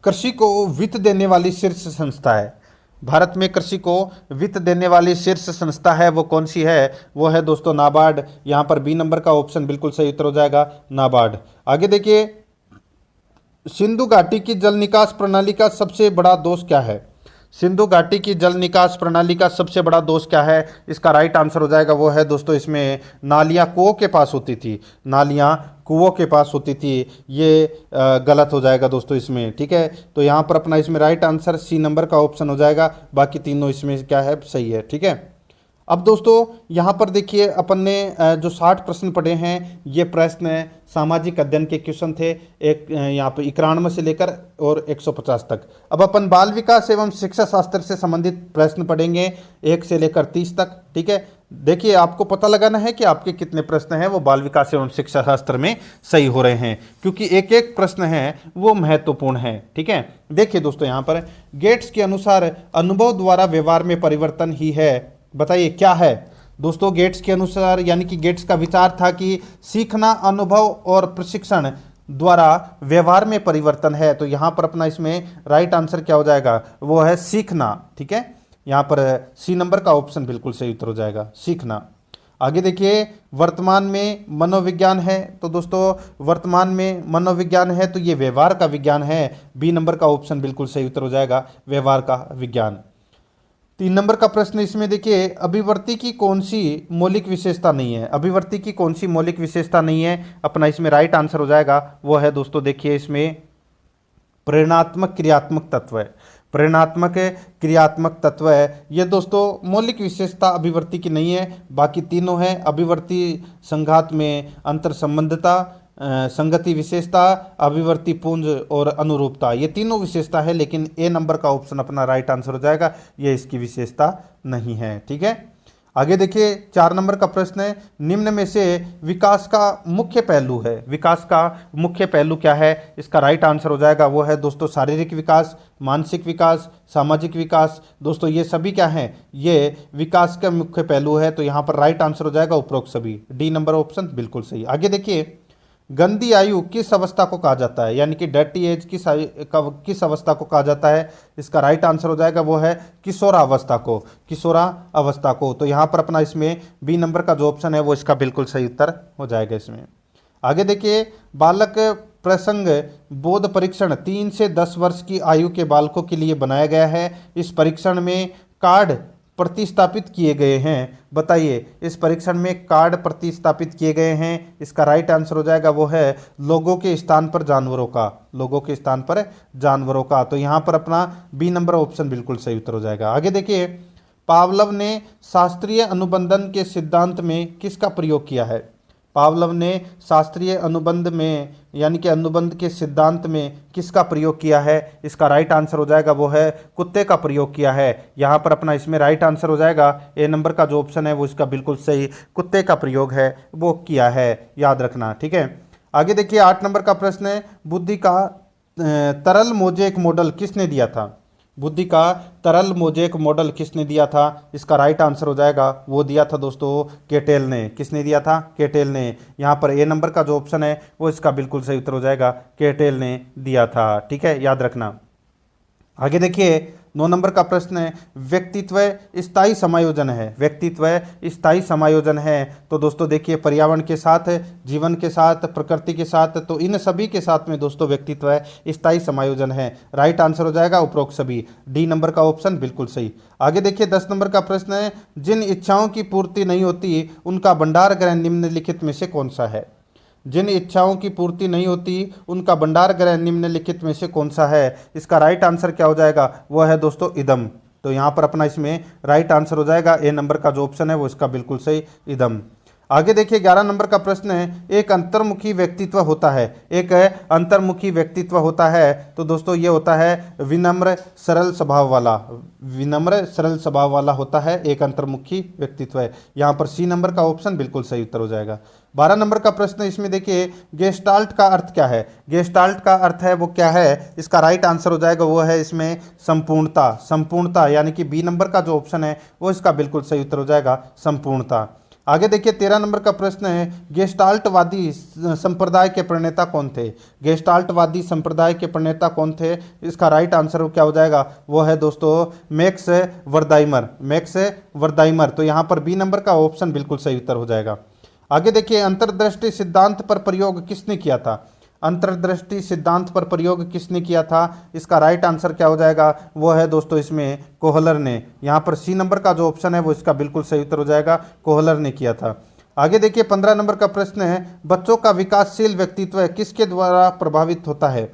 कृषि को वित्त देने वाली शीर्ष संस्था है, भारत में कृषि को वित्त देने वाली शीर्ष संस्था है वो कौन सी है? वो है दोस्तों नाबार्ड। यहाँ पर बी नंबर का ऑप्शन बिल्कुल सही उत्तर हो जाएगा, नाबार्ड। आगे देखिए, सिंधु घाटी की जल निकास प्रणाली का सबसे बड़ा दोष क्या है? सिंधु घाटी की जल निकास प्रणाली का सबसे बड़ा दोष क्या है? इसका राइट आंसर हो जाएगा वो है दोस्तों इसमें नालियां कुओं के पास होती थी, नालियां कुओं के पास होती थी। ये गलत हो जाएगा दोस्तों इसमें, ठीक है। तो यहाँ पर अपना इसमें राइट आंसर सी नंबर का ऑप्शन हो जाएगा, बाकी तीनों इसमें क्या है, सही है, ठीक है। अब दोस्तों यहाँ पर देखिए अपन ने जो 60 प्रश्न पढ़े हैं, ये प्रश्न सामाजिक अध्ययन के क्वेश्चन थे, एक यहाँ पर 91 से लेकर और 150 तक। अब अपन बाल विकास एवं शिक्षा शास्त्र से संबंधित प्रश्न पढ़ेंगे 1 से लेकर 30 तक, ठीक है। देखिए आपको पता लगाना है कि आपके कितने प्रश्न हैं वो बाल विकास एवं शिक्षा शास्त्र में सही हो रहे हैं, क्योंकि एक एक प्रश्न है वो महत्वपूर्ण है, ठीक है। देखिए दोस्तों यहाँ पर गेट्स के अनुसार अनुभव द्वारा व्यवहार में परिवर्तन ही है, बताइए क्या है दोस्तों? गेट्स के अनुसार, यानी कि गेट्स का विचार था कि सीखना अनुभव और प्रशिक्षण द्वारा व्यवहार में परिवर्तन है। तो यहाँ पर अपना इसमें राइट आंसर क्या हो जाएगा, वो है सीखना, ठीक है। यहाँ पर सी नंबर का ऑप्शन बिल्कुल सही उत्तर हो जाएगा, सीखना। आगे देखिए, वर्तमान में मनोविज्ञान है, तो दोस्तों वर्तमान में मनोविज्ञान है तो ये व्यवहार का विज्ञान है, बी नंबर का ऑप्शन बिल्कुल सही उत्तर हो जाएगा, व्यवहार का विज्ञान। 3 नंबर का प्रश्न इसमें देखिए, अभिवर्ती की कौन सी मौलिक विशेषता नहीं है? अभिवर्ती की कौन सी मौलिक विशेषता नहीं है? अपना इसमें राइट आंसर हो जाएगा वो है दोस्तों, देखिए इसमें प्रेरणात्मक क्रियात्मक तत्व है, प्रेरणात्मक क्रियात्मक तत्व है। ये दोस्तों मौलिक विशेषता अभिवर्ती की नहीं है, बाकी तीनों है। अभिवर्ती संघात में अंतर संबंधता, संगति विशेषता, अभिवर्ती पुंज और अनुरूपता, ये तीनों विशेषता है, लेकिन ए नंबर का ऑप्शन अपना राइट आंसर हो जाएगा, ये इसकी विशेषता नहीं है, ठीक है। आगे देखिए 4 नंबर का प्रश्न है, निम्न में से विकास का मुख्य पहलू है, विकास का मुख्य पहलू क्या है? इसका राइट आंसर हो जाएगा वो है दोस्तों शारीरिक विकास, मानसिक विकास, सामाजिक विकास। दोस्तों ये सभी क्या हैं, ये विकास का मुख्य पहलू है। तो यहाँ पर राइट आंसर हो जाएगा उपरोक्त सभी, डी नंबर ऑप्शन बिल्कुल सही। आगे देखिए, गंदी आयु किस अवस्था को कहा जाता है, यानी कि डर्टी एज किस अवस्था को कहा जाता है? इसका राइट आंसर हो जाएगा वो है किशोरावस्था को, किशोरावस्था को। तो यहाँ पर अपना इसमें बी नंबर का जो ऑप्शन है वो इसका बिल्कुल सही उत्तर हो जाएगा इसमें। आगे देखिए, बालक प्रसंग बोध परीक्षण 3 से 10 वर्ष की आयु के बालकों के लिए बनाया गया है। इस परीक्षण में कार्ड प्रतिस्थापित किए गए हैं, बताइए इस परीक्षण में कार्ड प्रतिस्थापित किए गए हैं। इसका राइट आंसर हो जाएगा वो है लोगों के स्थान पर जानवरों का, लोगों के स्थान पर जानवरों का। तो यहाँ पर अपना बी नंबर ऑप्शन बिल्कुल सही उत्तर हो जाएगा। आगे देखिए, पावलोव ने शास्त्रीय अनुबंधन के सिद्धांत में किसका प्रयोग किया है? पावलोव ने शास्त्रीय अनुबंध में, यानी कि अनुबंध के सिद्धांत में किसका प्रयोग किया है? इसका राइट आंसर हो जाएगा वो है कुत्ते का प्रयोग किया है। यहाँ पर अपना इसमें राइट आंसर हो जाएगा ए नंबर का जो ऑप्शन है वो इसका बिल्कुल सही, कुत्ते का प्रयोग है वो किया है, याद रखना, ठीक है। आगे देखिए 8 नंबर का प्रश्न है, बुद्धि का तरल मोजेक मॉडल किसने दिया था? बुद्धि का तरल मोजेक मॉडल किसने दिया था? इसका राइट आंसर हो जाएगा वो दिया था दोस्तों केटेल ने। किसने दिया था? केटेल ने। यहाँ पर ए नंबर का जो ऑप्शन है वो इसका बिल्कुल सही उत्तर हो जाएगा, केटेल ने दिया था, ठीक है, याद रखना। आगे देखिए 9 नंबर का प्रश्न है, व्यक्तित्व स्थायी समायोजन है, व्यक्तित्व स्थायी समायोजन है। तो दोस्तों देखिए पर्यावरण के साथ, जीवन के साथ, प्रकृति के साथ, तो इन सभी के साथ में दोस्तों व्यक्तित्व स्थायी समायोजन है। राइट आंसर हो जाएगा उपरोक्त सभी, डी नंबर का ऑप्शन बिल्कुल सही। आगे देखिए 10 नंबर का प्रश्न है, जिन इच्छाओं की पूर्ति नहीं होती उनका भंडार गृह निम्नलिखित में से कौन सा है? जिन इच्छाओं की पूर्ति नहीं होती उनका भंडार गृह निम्नलिखित में से कौन सा है? इसका राइट आंसर क्या हो जाएगा? वो है दोस्तों इदम। तो यहाँ पर अपना इसमें राइट आंसर हो जाएगा ए नंबर का जो ऑप्शन है वो इसका बिल्कुल सही, इदम। आगे देखिए 11 नंबर का प्रश्न है, एक अंतर्मुखी व्यक्तित्व होता है, एक अंतर्मुखी व्यक्तित्व होता है। तो दोस्तों ये होता है विनम्र सरल स्वभाव वाला, विनम्र सरल स्वभाव वाला होता है एक अंतर्मुखी व्यक्तित्व है। यहाँ पर सी नंबर का ऑप्शन बिल्कुल सही उत्तर हो जाएगा। 12 नंबर का प्रश्न इसमें देखिए, गेस्टाल्ट का अर्थ क्या है? गेस्टाल्ट का अर्थ है वो क्या है? इसका राइट आंसर हो जाएगा वो है इसमें संपूर्णता, संपूर्णता, यानी कि बी नंबर का जो ऑप्शन है वो इसका बिल्कुल सही उत्तर हो जाएगा, संपूर्णता। आगे देखिए 13 नंबर का प्रश्न है, गेस्टाल्टवादी संप्रदाय के प्रणेता कौन थे? गेस्टाल्टवादी संप्रदाय के प्रणेता कौन थे? इसका राइट आंसर क्या हो जाएगा? वो है दोस्तों मैक्स वर्दाइमर। मैक्स वर्दाइमर। तो यहाँ पर बी नंबर का ऑप्शन बिल्कुल सही उत्तर हो जाएगा। आगे देखिए अंतर्दृष्टि सिद्धांत पर प्रयोग किसने किया था? अंतर्दृष्टि सिद्धांत पर प्रयोग किसने किया था? इसका राइट आंसर क्या हो जाएगा? वो है दोस्तों इसमें कोहलर ने। यहाँ पर सी नंबर का जो ऑप्शन है वो इसका बिल्कुल सही उत्तर हो जाएगा, कोहलर ने किया था। आगे देखिए 15 नंबर का प्रश्न है, बच्चों का विकासशील व्यक्तित्व किसके द्वारा प्रभावित होता है?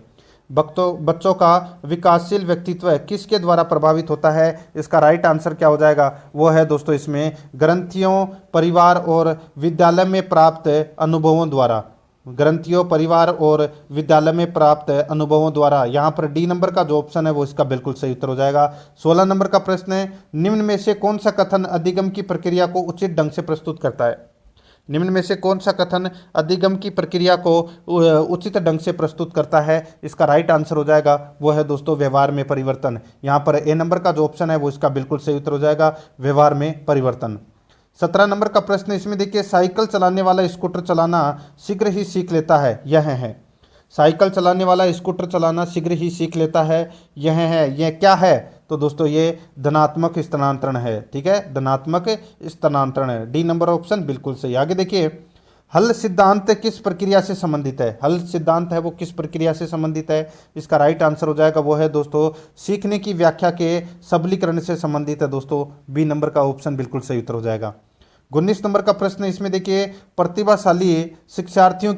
बच्चों का विकासशील व्यक्तित्व किसके द्वारा प्रभावित होता है? इसका राइट आंसर क्या हो जाएगा? वो है दोस्तों इसमें ग्रंथियों, परिवार और विद्यालय में प्राप्त अनुभवों द्वारा। ग्रंथियों, परिवार और विद्यालय में प्राप्त अनुभवों द्वारा। यहाँ पर डी नंबर का जो ऑप्शन है वो इसका बिल्कुल सही उत्तर हो जाएगा। 16 नंबर का प्रश्न है, निम्न में से कौन सा कथन अधिगम की प्रक्रिया को उचित ढंग से प्रस्तुत करता है? निम्न में से कौन सा कथन अधिगम की प्रक्रिया को उचित ढंग से प्रस्तुत करता है? इसका राइट आंसर हो जाएगा वो है दोस्तों व्यवहार में परिवर्तन। यहाँ पर ए नंबर का जो ऑप्शन है वो इसका बिल्कुल सही उत्तर हो जाएगा, व्यवहार में परिवर्तन। 17 नंबर का प्रश्न इसमें देखिए, साइकिल चलाने वाला स्कूटर चलाना शीघ्र ही सीख लेता है, यह है। साइकिल चलाने वाला स्कूटर चलाना शीघ्र ही सीख लेता है, यह है। यह क्या है? तो दोस्तों ये धनात्मक स्थानांतरण है। ठीक है, धनात्मक स्थानांतरण है। डी नंबर ऑप्शन बिल्कुल सही। आगे देखिए हल सिद्धांत किस प्रक्रिया से संबंधित है? हल सिद्धांत है वो किस प्रक्रिया से संबंधित है? इसका राइट आंसर हो जाएगा वो है दोस्तों सीखने की व्याख्या के सबलीकरण से संबंधित है दोस्तों। बी नंबर का ऑप्शन बिल्कुल सही उत्तर हो जाएगा। 19 नंबर का प्रश्न इसमें देखिए, प्रतिभाशाली शिक्षार्थियों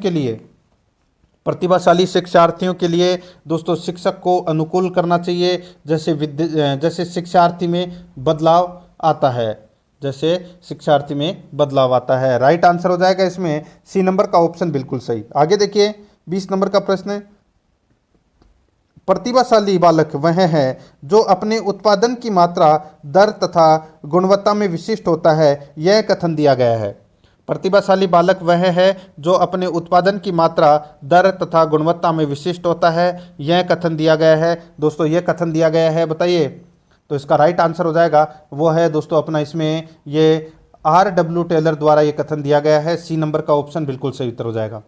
के लिए दोस्तों शिक्षक को अनुकूल करना चाहिए जैसे शिक्षार्थी में बदलाव आता है। जैसे शिक्षार्थी में बदलाव आता है। राइट आंसर हो जाएगा इसमें सी नंबर का ऑप्शन बिल्कुल सही। आगे देखिए 20 नंबर का प्रश्न है, प्रतिभाशाली बालक वह है जो अपने उत्पादन की मात्रा, दर तथा गुणवत्ता में विशिष्ट होता है, यह कथन दिया गया है। प्रतिभाशाली बालक वह है जो अपने उत्पादन की मात्रा, दर तथा गुणवत्ता में विशिष्ट होता है, यह कथन दिया गया है। दोस्तों यह कथन दिया गया है, बताइए। तो इसका राइट आंसर हो जाएगा वो है दोस्तों अपना इसमें ये R.W. टेलर द्वारा ये कथन दिया गया है। सी नंबर का ऑप्शन बिल्कुल सही उत्तर हो जाएगा।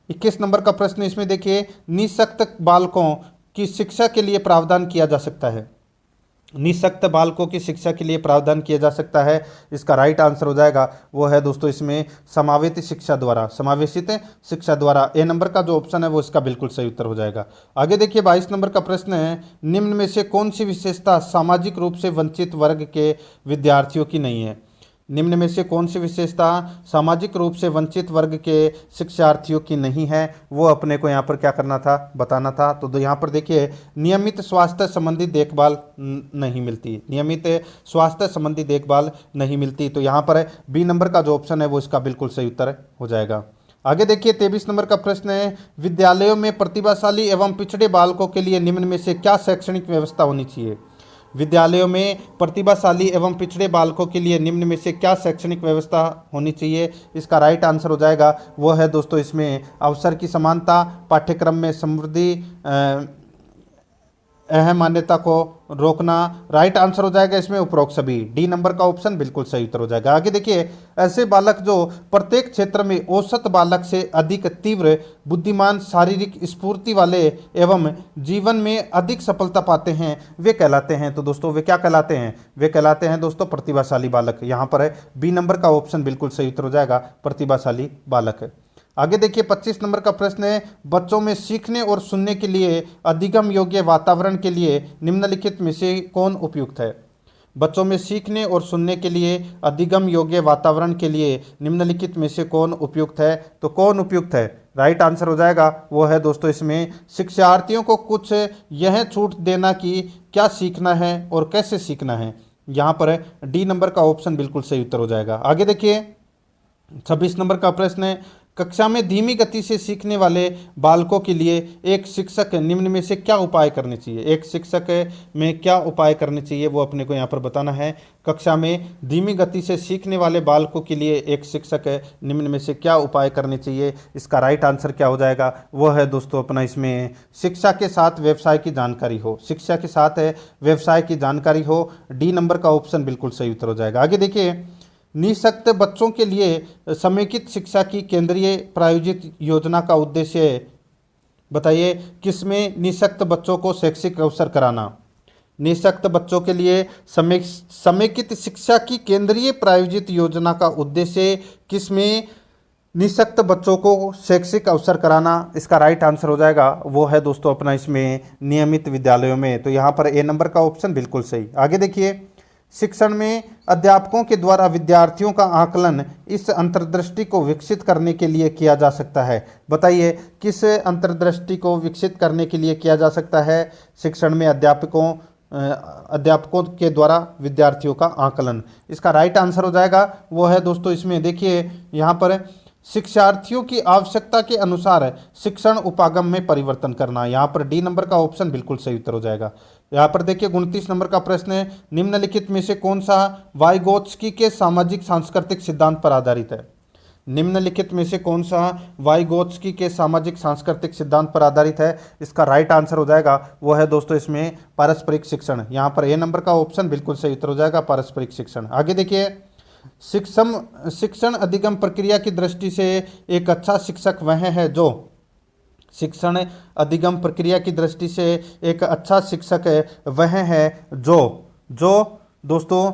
21 नंबर का प्रश्न इसमें देखिए, निःशक्त बालकों की शिक्षा के लिए प्रावधान किया जा सकता है। निःशक्त बालकों की शिक्षा के लिए प्रावधान किया जा सकता है। इसका राइट आंसर हो जाएगा वो है दोस्तों इसमें समावेशित शिक्षा द्वारा। ए नंबर का जो ऑप्शन है वो इसका बिल्कुल सही उत्तर हो जाएगा। आगे देखिए 22 नंबर का प्रश्न है, निम्न में से कौन सी विशेषता सामाजिक रूप से वंचित वर्ग के विद्यार्थियों की नहीं है? निम्न में से कौन सी विशेषता सामाजिक रूप से वंचित वर्ग के शिक्षार्थियों की नहीं है? वो अपने को यहाँ पर क्या करना था, बताना था। तो यहाँ पर देखिए नियमित स्वास्थ्य संबंधी देखभाल नहीं मिलती, नियमित स्वास्थ्य संबंधी देखभाल नहीं मिलती। तो यहाँ पर बी नंबर का जो ऑप्शन है वो इसका बिल्कुल सही उत्तर हो जाएगा। आगे देखिए 23 नंबर का प्रश्न है, विद्यालयों में प्रतिभाशाली एवं पिछड़े बालकों के लिए निम्न में से क्या शैक्षणिक व्यवस्था होनी चाहिए? विद्यालयों में प्रतिभाशाली एवं पिछड़े बालकों के लिए निम्न में से क्या शैक्षणिक व्यवस्था होनी चाहिए? इसका राइट आंसर हो जाएगा वो है दोस्तों इसमें अवसर की समानता, पाठ्यक्रम में समृद्धि, अहम मान्यता को रोकना। राइट आंसर हो जाएगा इसमें उपरोक्त सभी। डी नंबर का ऑप्शन बिल्कुल सही उत्तर हो जाएगा। आगे देखिए ऐसे बालक जो प्रत्येक क्षेत्र में औसत बालक से अधिक तीव्र, बुद्धिमान, शारीरिक स्फूर्ति वाले एवं जीवन में अधिक सफलता पाते हैं वे कहलाते हैं। तो दोस्तों वे क्या कहलाते हैं? वे कहलाते हैं दोस्तों प्रतिभाशाली बालक। यहाँ पर है बी नंबर का ऑप्शन बिल्कुल सही उत्तर हो जाएगा, प्रतिभाशाली बालक। आगे देखिए 25 नंबर का प्रश्न है, बच्चों में सीखने और सुनने के लिए अधिगम योग्य वातावरण के लिए निम्नलिखित में से कौन उपयुक्त है? बच्चों में सीखने और सुनने के लिए अधिगम योग्य वातावरण के लिए निम्नलिखित में से कौन उपयुक्त है? तो कौन उपयुक्त है? राइट आंसर हो जाएगा वो है दोस्तों इसमें शिक्षार्थियों को कुछ यह छूट देना कि क्या सीखना है और कैसे सीखना है। यहाँ पर डी नंबर का ऑप्शन बिल्कुल सही उत्तर हो जाएगा। आगे देखिए 26 नंबर का प्रश्न है, कक्षा में धीमी गति से सीखने वाले बालकों के लिए एक शिक्षक निम्न में से क्या उपाय करने चाहिए? एक शिक्षक में क्या उपाय करने चाहिए वो अपने को यहाँ पर बताना है। कक्षा में धीमी गति से सीखने वाले बालकों के लिए एक शिक्षक निम्न में से क्या उपाय करने चाहिए? इसका राइट आंसर क्या हो जाएगा? वो है दोस्तों अपना इसमें शिक्षा के साथ व्यवसाय की जानकारी हो। शिक्षा के साथ व्यवसाय की जानकारी हो। डी नंबर का ऑप्शन बिल्कुल सही उत्तर हो जाएगा। आगे देखिए निःशक्त बच्चों के लिए समेकित शिक्षा की केंद्रीय प्रायोजित योजना का उद्देश्य बताइए। किसमें निःशक्त बच्चों को शैक्षिक अवसर कराना। निःशक्त बच्चों के लिए समेकित शिक्षा की केंद्रीय प्रायोजित योजना का उद्देश्य किसमें निःशक्त बच्चों को शैक्षिक अवसर कराना। इसका राइट आंसर हो जाएगा वो है दोस्तों अपना इसमें नियमित विद्यालयों में। तो यहाँ पर ए नंबर का ऑप्शन बिल्कुल सही। आगे देखिए, शिक्षण में अध्यापकों के द्वारा विद्यार्थियों का आकलन इस अंतर्दृष्टि को विकसित करने के लिए किया जा सकता है। बताइए किस अंतर्दृष्टि को विकसित करने के लिए किया जा सकता है शिक्षण में अध्यापकों के द्वारा विद्यार्थियों का आकलन। इसका राइट आंसर हो जाएगा वो है दोस्तों इसमें देखिए यहाँ पर शिक्षार्थियों की आवश्यकता के अनुसार शिक्षण उपागम में परिवर्तन करना। यहाँ पर डी नंबर का ऑप्शन बिल्कुल सही उत्तर हो जाएगा। यहाँ पर देखिए 29 नंबर का प्रश्न है, निम्नलिखित में से कौन सा वाइगोत्स्की के सामाजिक सांस्कृतिक सिद्धांत पर आधारित है। निम्नलिखित में से कौन सा वाइगोत्स्की के सामाजिक सांस्कृतिक सिद्धांत पर आधारित है। इसका राइट आंसर हो जाएगा वो है दोस्तों इसमें पारस्परिक शिक्षण। यहाँ पर ए नंबर का ऑप्शन बिल्कुल सही उत्तर हो जाएगा पारस्परिक शिक्षण। आगे देखिए, शिक्षण अधिगम प्रक्रिया की दृष्टि से एक अच्छा शिक्षक वह है जो शिक्षण अधिगम प्रक्रिया की दृष्टि से एक अच्छा शिक्षक वह है जो दोस्तों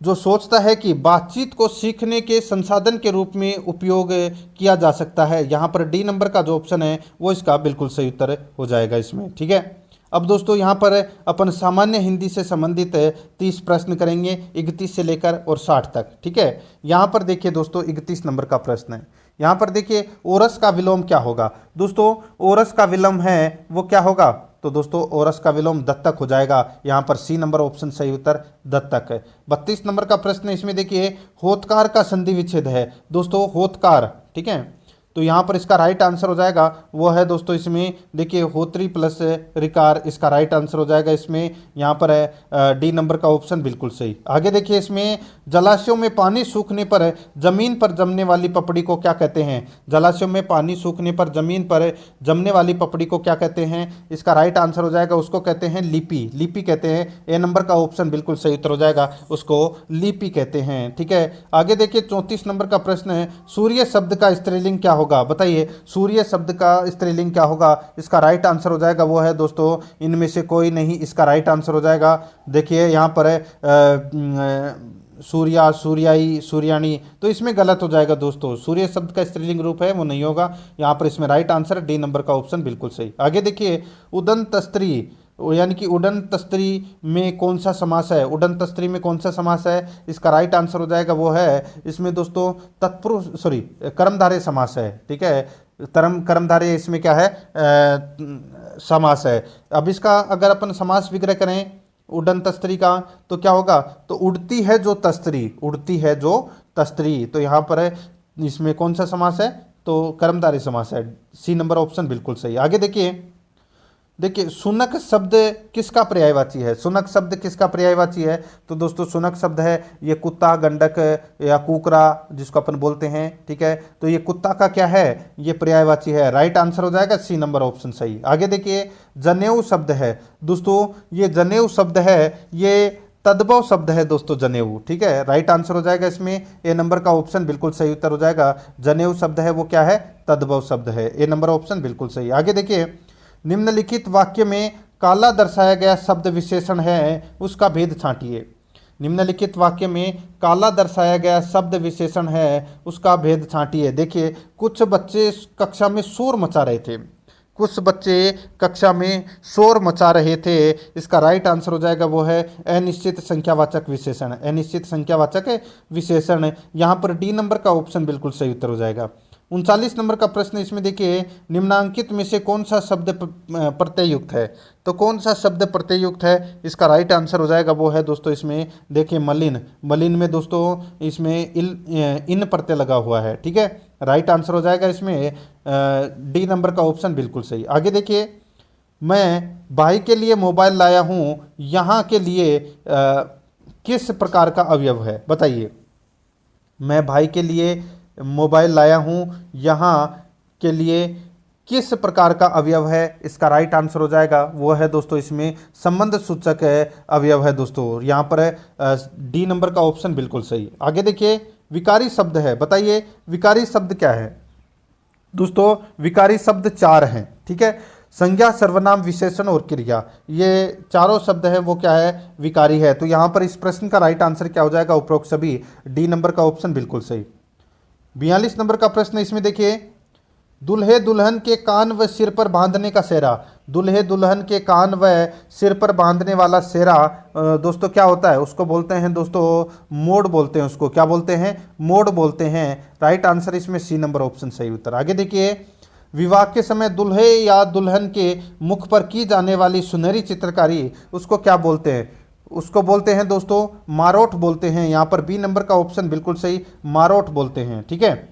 जो सोचता है कि बातचीत को सीखने के संसाधन के रूप में उपयोग किया जा सकता है। यहाँ पर डी नंबर का जो ऑप्शन है वो इसका बिल्कुल सही उत्तर हो जाएगा इसमें। ठीक है, अब दोस्तों यहाँ पर अपन सामान्य हिंदी से संबंधित 30 प्रश्न करेंगे 31 से लेकर और 60 तक। ठीक है, यहाँ पर देखिए दोस्तों 31 नंबर का प्रश्न है। यहाँ पर देखिए ओरस का विलोम क्या होगा। दोस्तों ओरस का विलोम है वो क्या होगा, तो दोस्तों ओरस का विलोम दत्तक हो जाएगा। यहाँ पर सी नंबर ऑप्शन सही उत्तर दत्तक है। 32 नंबर का प्रश्न इसमें देखिए होतकार का संधि विच्छेद है। दोस्तों होतकार, ठीक है, तो यहाँ पर इसका राइट आंसर हो जाएगा वो है दोस्तों इसमें देखिए होत्री प्लस रिकार। इसका राइट आंसर हो जाएगा इसमें यहाँ पर है डी नंबर का ऑप्शन बिल्कुल सही। आगे देखिए इसमें जलाशयों में पानी सूखने पर जमीन पर जमने वाली पपड़ी को क्या कहते हैं। जलाशयों में पानी सूखने पर जमीन पर जमने वाली पपड़ी को क्या कहते हैं। इसका राइट आंसर हो जाएगा उसको कहते हैं लिपि। लिपि कहते हैं। ए नंबर का ऑप्शन बिल्कुल सही उत्तर हो जाएगा, उसको लिपि कहते हैं। ठीक है, आगे देखिए 34 नंबर का प्रश्न है, सूर्य शब्द का स्त्रीलिंग क्या होगा। बताइए सूर्य शब्द का स्त्रीलिंग क्या होगा। इसका राइट आंसर हो जाएगा वो है दोस्तों इनमें से कोई नहीं। इसका राइट आंसर हो जाएगा देखिए यहाँ पर सूर्या, सूर्याई, सूर्याणी, तो इसमें गलत हो जाएगा दोस्तों। सूर्य शब्द का स्त्रीलिंग रूप है वो नहीं होगा। यहाँ पर इसमें राइट आंसर डी नंबर का ऑप्शन बिल्कुल सही। आगे देखिए उदंत स्त्री यानी कि उडंत स्त्री में कौन सा समास है। उडंत स्त्री में कौन सा समास है। इसका राइट आंसर हो जाएगा वो है इसमें दोस्तों कर्मधारय समास है। ठीक है, कर्मधारय इसमें क्या है समास है। अब इसका अगर अपन समास विग्रह करें उडंत स्त्री का तो क्या होगा, तो उड़ती है जो तस्त्री, उड़ती है जो तस्त्री, तो यहाँ पर इसमें कौन सा समास है, तो कर्मधारय समास है। सी नंबर ऑप्शन बिल्कुल सही। आगे देखिए सुनक शब्द किसका पर्यायवाची है। सुनक शब्द किसका पर्यायवाची है, तो दोस्तों सुनक शब्द है ये कुत्ता, गंडक या कुकरा जिसको अपन बोलते हैं। ठीक है, तो ये कुत्ता का क्या है, ये पर्यायवाची है। राइट आंसर हो जाएगा सी नंबर ऑप्शन सही। आगे देखिए जनेऊ शब्द है। दोस्तों ये जनेऊ शब्द है ये तद्भव शब्द है दोस्तों जनेऊ। ठीक है, राइट आंसर हो जाएगा इसमें ए नंबर का ऑप्शन बिल्कुल सही उत्तर हो जाएगा। जनेऊ शब्द है वो क्या है, तद्भव शब्द है। ए नंबर ऑप्शन बिल्कुल सही। आगे देखिए निम्नलिखित वाक्य में काला दर्शाया गया शब्द विशेषण है उसका भेद छांटिए। निम्नलिखित वाक्य में काला दर्शाया गया शब्द विशेषण है उसका भेद छांटिए। देखिए कुछ बच्चे कक्षा में शोर मचा रहे थे। कुछ बच्चे कक्षा में शोर मचा रहे थे। इसका राइट आंसर हो जाएगा वो है अनिश्चित संख्यावाचक विशेषण। अनिश्चित संख्यावाचक विशेषण, यहाँ पर डी नंबर का ऑप्शन बिल्कुल सही उत्तर हो जाएगा। 39 नंबर का प्रश्न इसमें देखिए निम्नांकित में से कौन सा शब्द प्रत्ययुक्त है। तो कौन सा शब्द प्रत्ययुक्त है, इसका राइट आंसर हो जाएगा वो है दोस्तों इसमें देखिए मलिन। मलिन में दोस्तों इसमें इन प्रत्यय लगा हुआ है। ठीक है, राइट आंसर हो जाएगा इसमें डी नंबर का ऑप्शन बिल्कुल सही। आगे देखिए मैं भाई के लिए मोबाइल लाया हूँ, यहाँ के लिए किस प्रकार का अवयव है। बताइए मैं भाई के लिए मोबाइल लाया हूँ, यहाँ के लिए किस प्रकार का अवयव है? इसका राइट आंसर हो जाएगा वो है दोस्तों इसमें संबंध सूचक अवयव है दोस्तों। यहाँ पर डी नंबर का ऑप्शन बिल्कुल सही। आगे देखिए विकारी शब्द है, बताइए विकारी शब्द क्या है? दोस्तों विकारी शब्द 4 हैं, ठीक है। संज्ञा, सर्वनाम, विशेषण और क्रिया, ये चारों शब्द है वो क्या है? विकारी है। तो यहाँ पर इस प्रश्न का राइट आंसर क्या हो जाएगा? उपरोक्त सभी, डी नंबर का ऑप्शन बिल्कुल सही। 42 नंबर का प्रश्न इसमें देखिए, दुल्हे दुल्हन के कान व सिर पर बांधने का सेहरा। दुल्हे दुल्हन के कान व सिर पर बांधने वाला सेहरा दोस्तों क्या होता है? उसको बोलते हैं दोस्तों मोड़ बोलते हैं, उसको क्या बोलते हैं? मोड़ बोलते हैं। राइट आंसर इसमें सी नंबर ऑप्शन सही उत्तर। आगे देखिए, विवाह के समय दुल्हे या दुल्हन के मुख पर की जाने वाली सुनहरी चित्रकारी उसको क्या बोलते हैं? उसको बोलते हैं दोस्तों मारोठ बोलते हैं। यहाँ पर बी नंबर का ऑप्शन बिल्कुल सही, मारोठ बोलते हैं, ठीक है।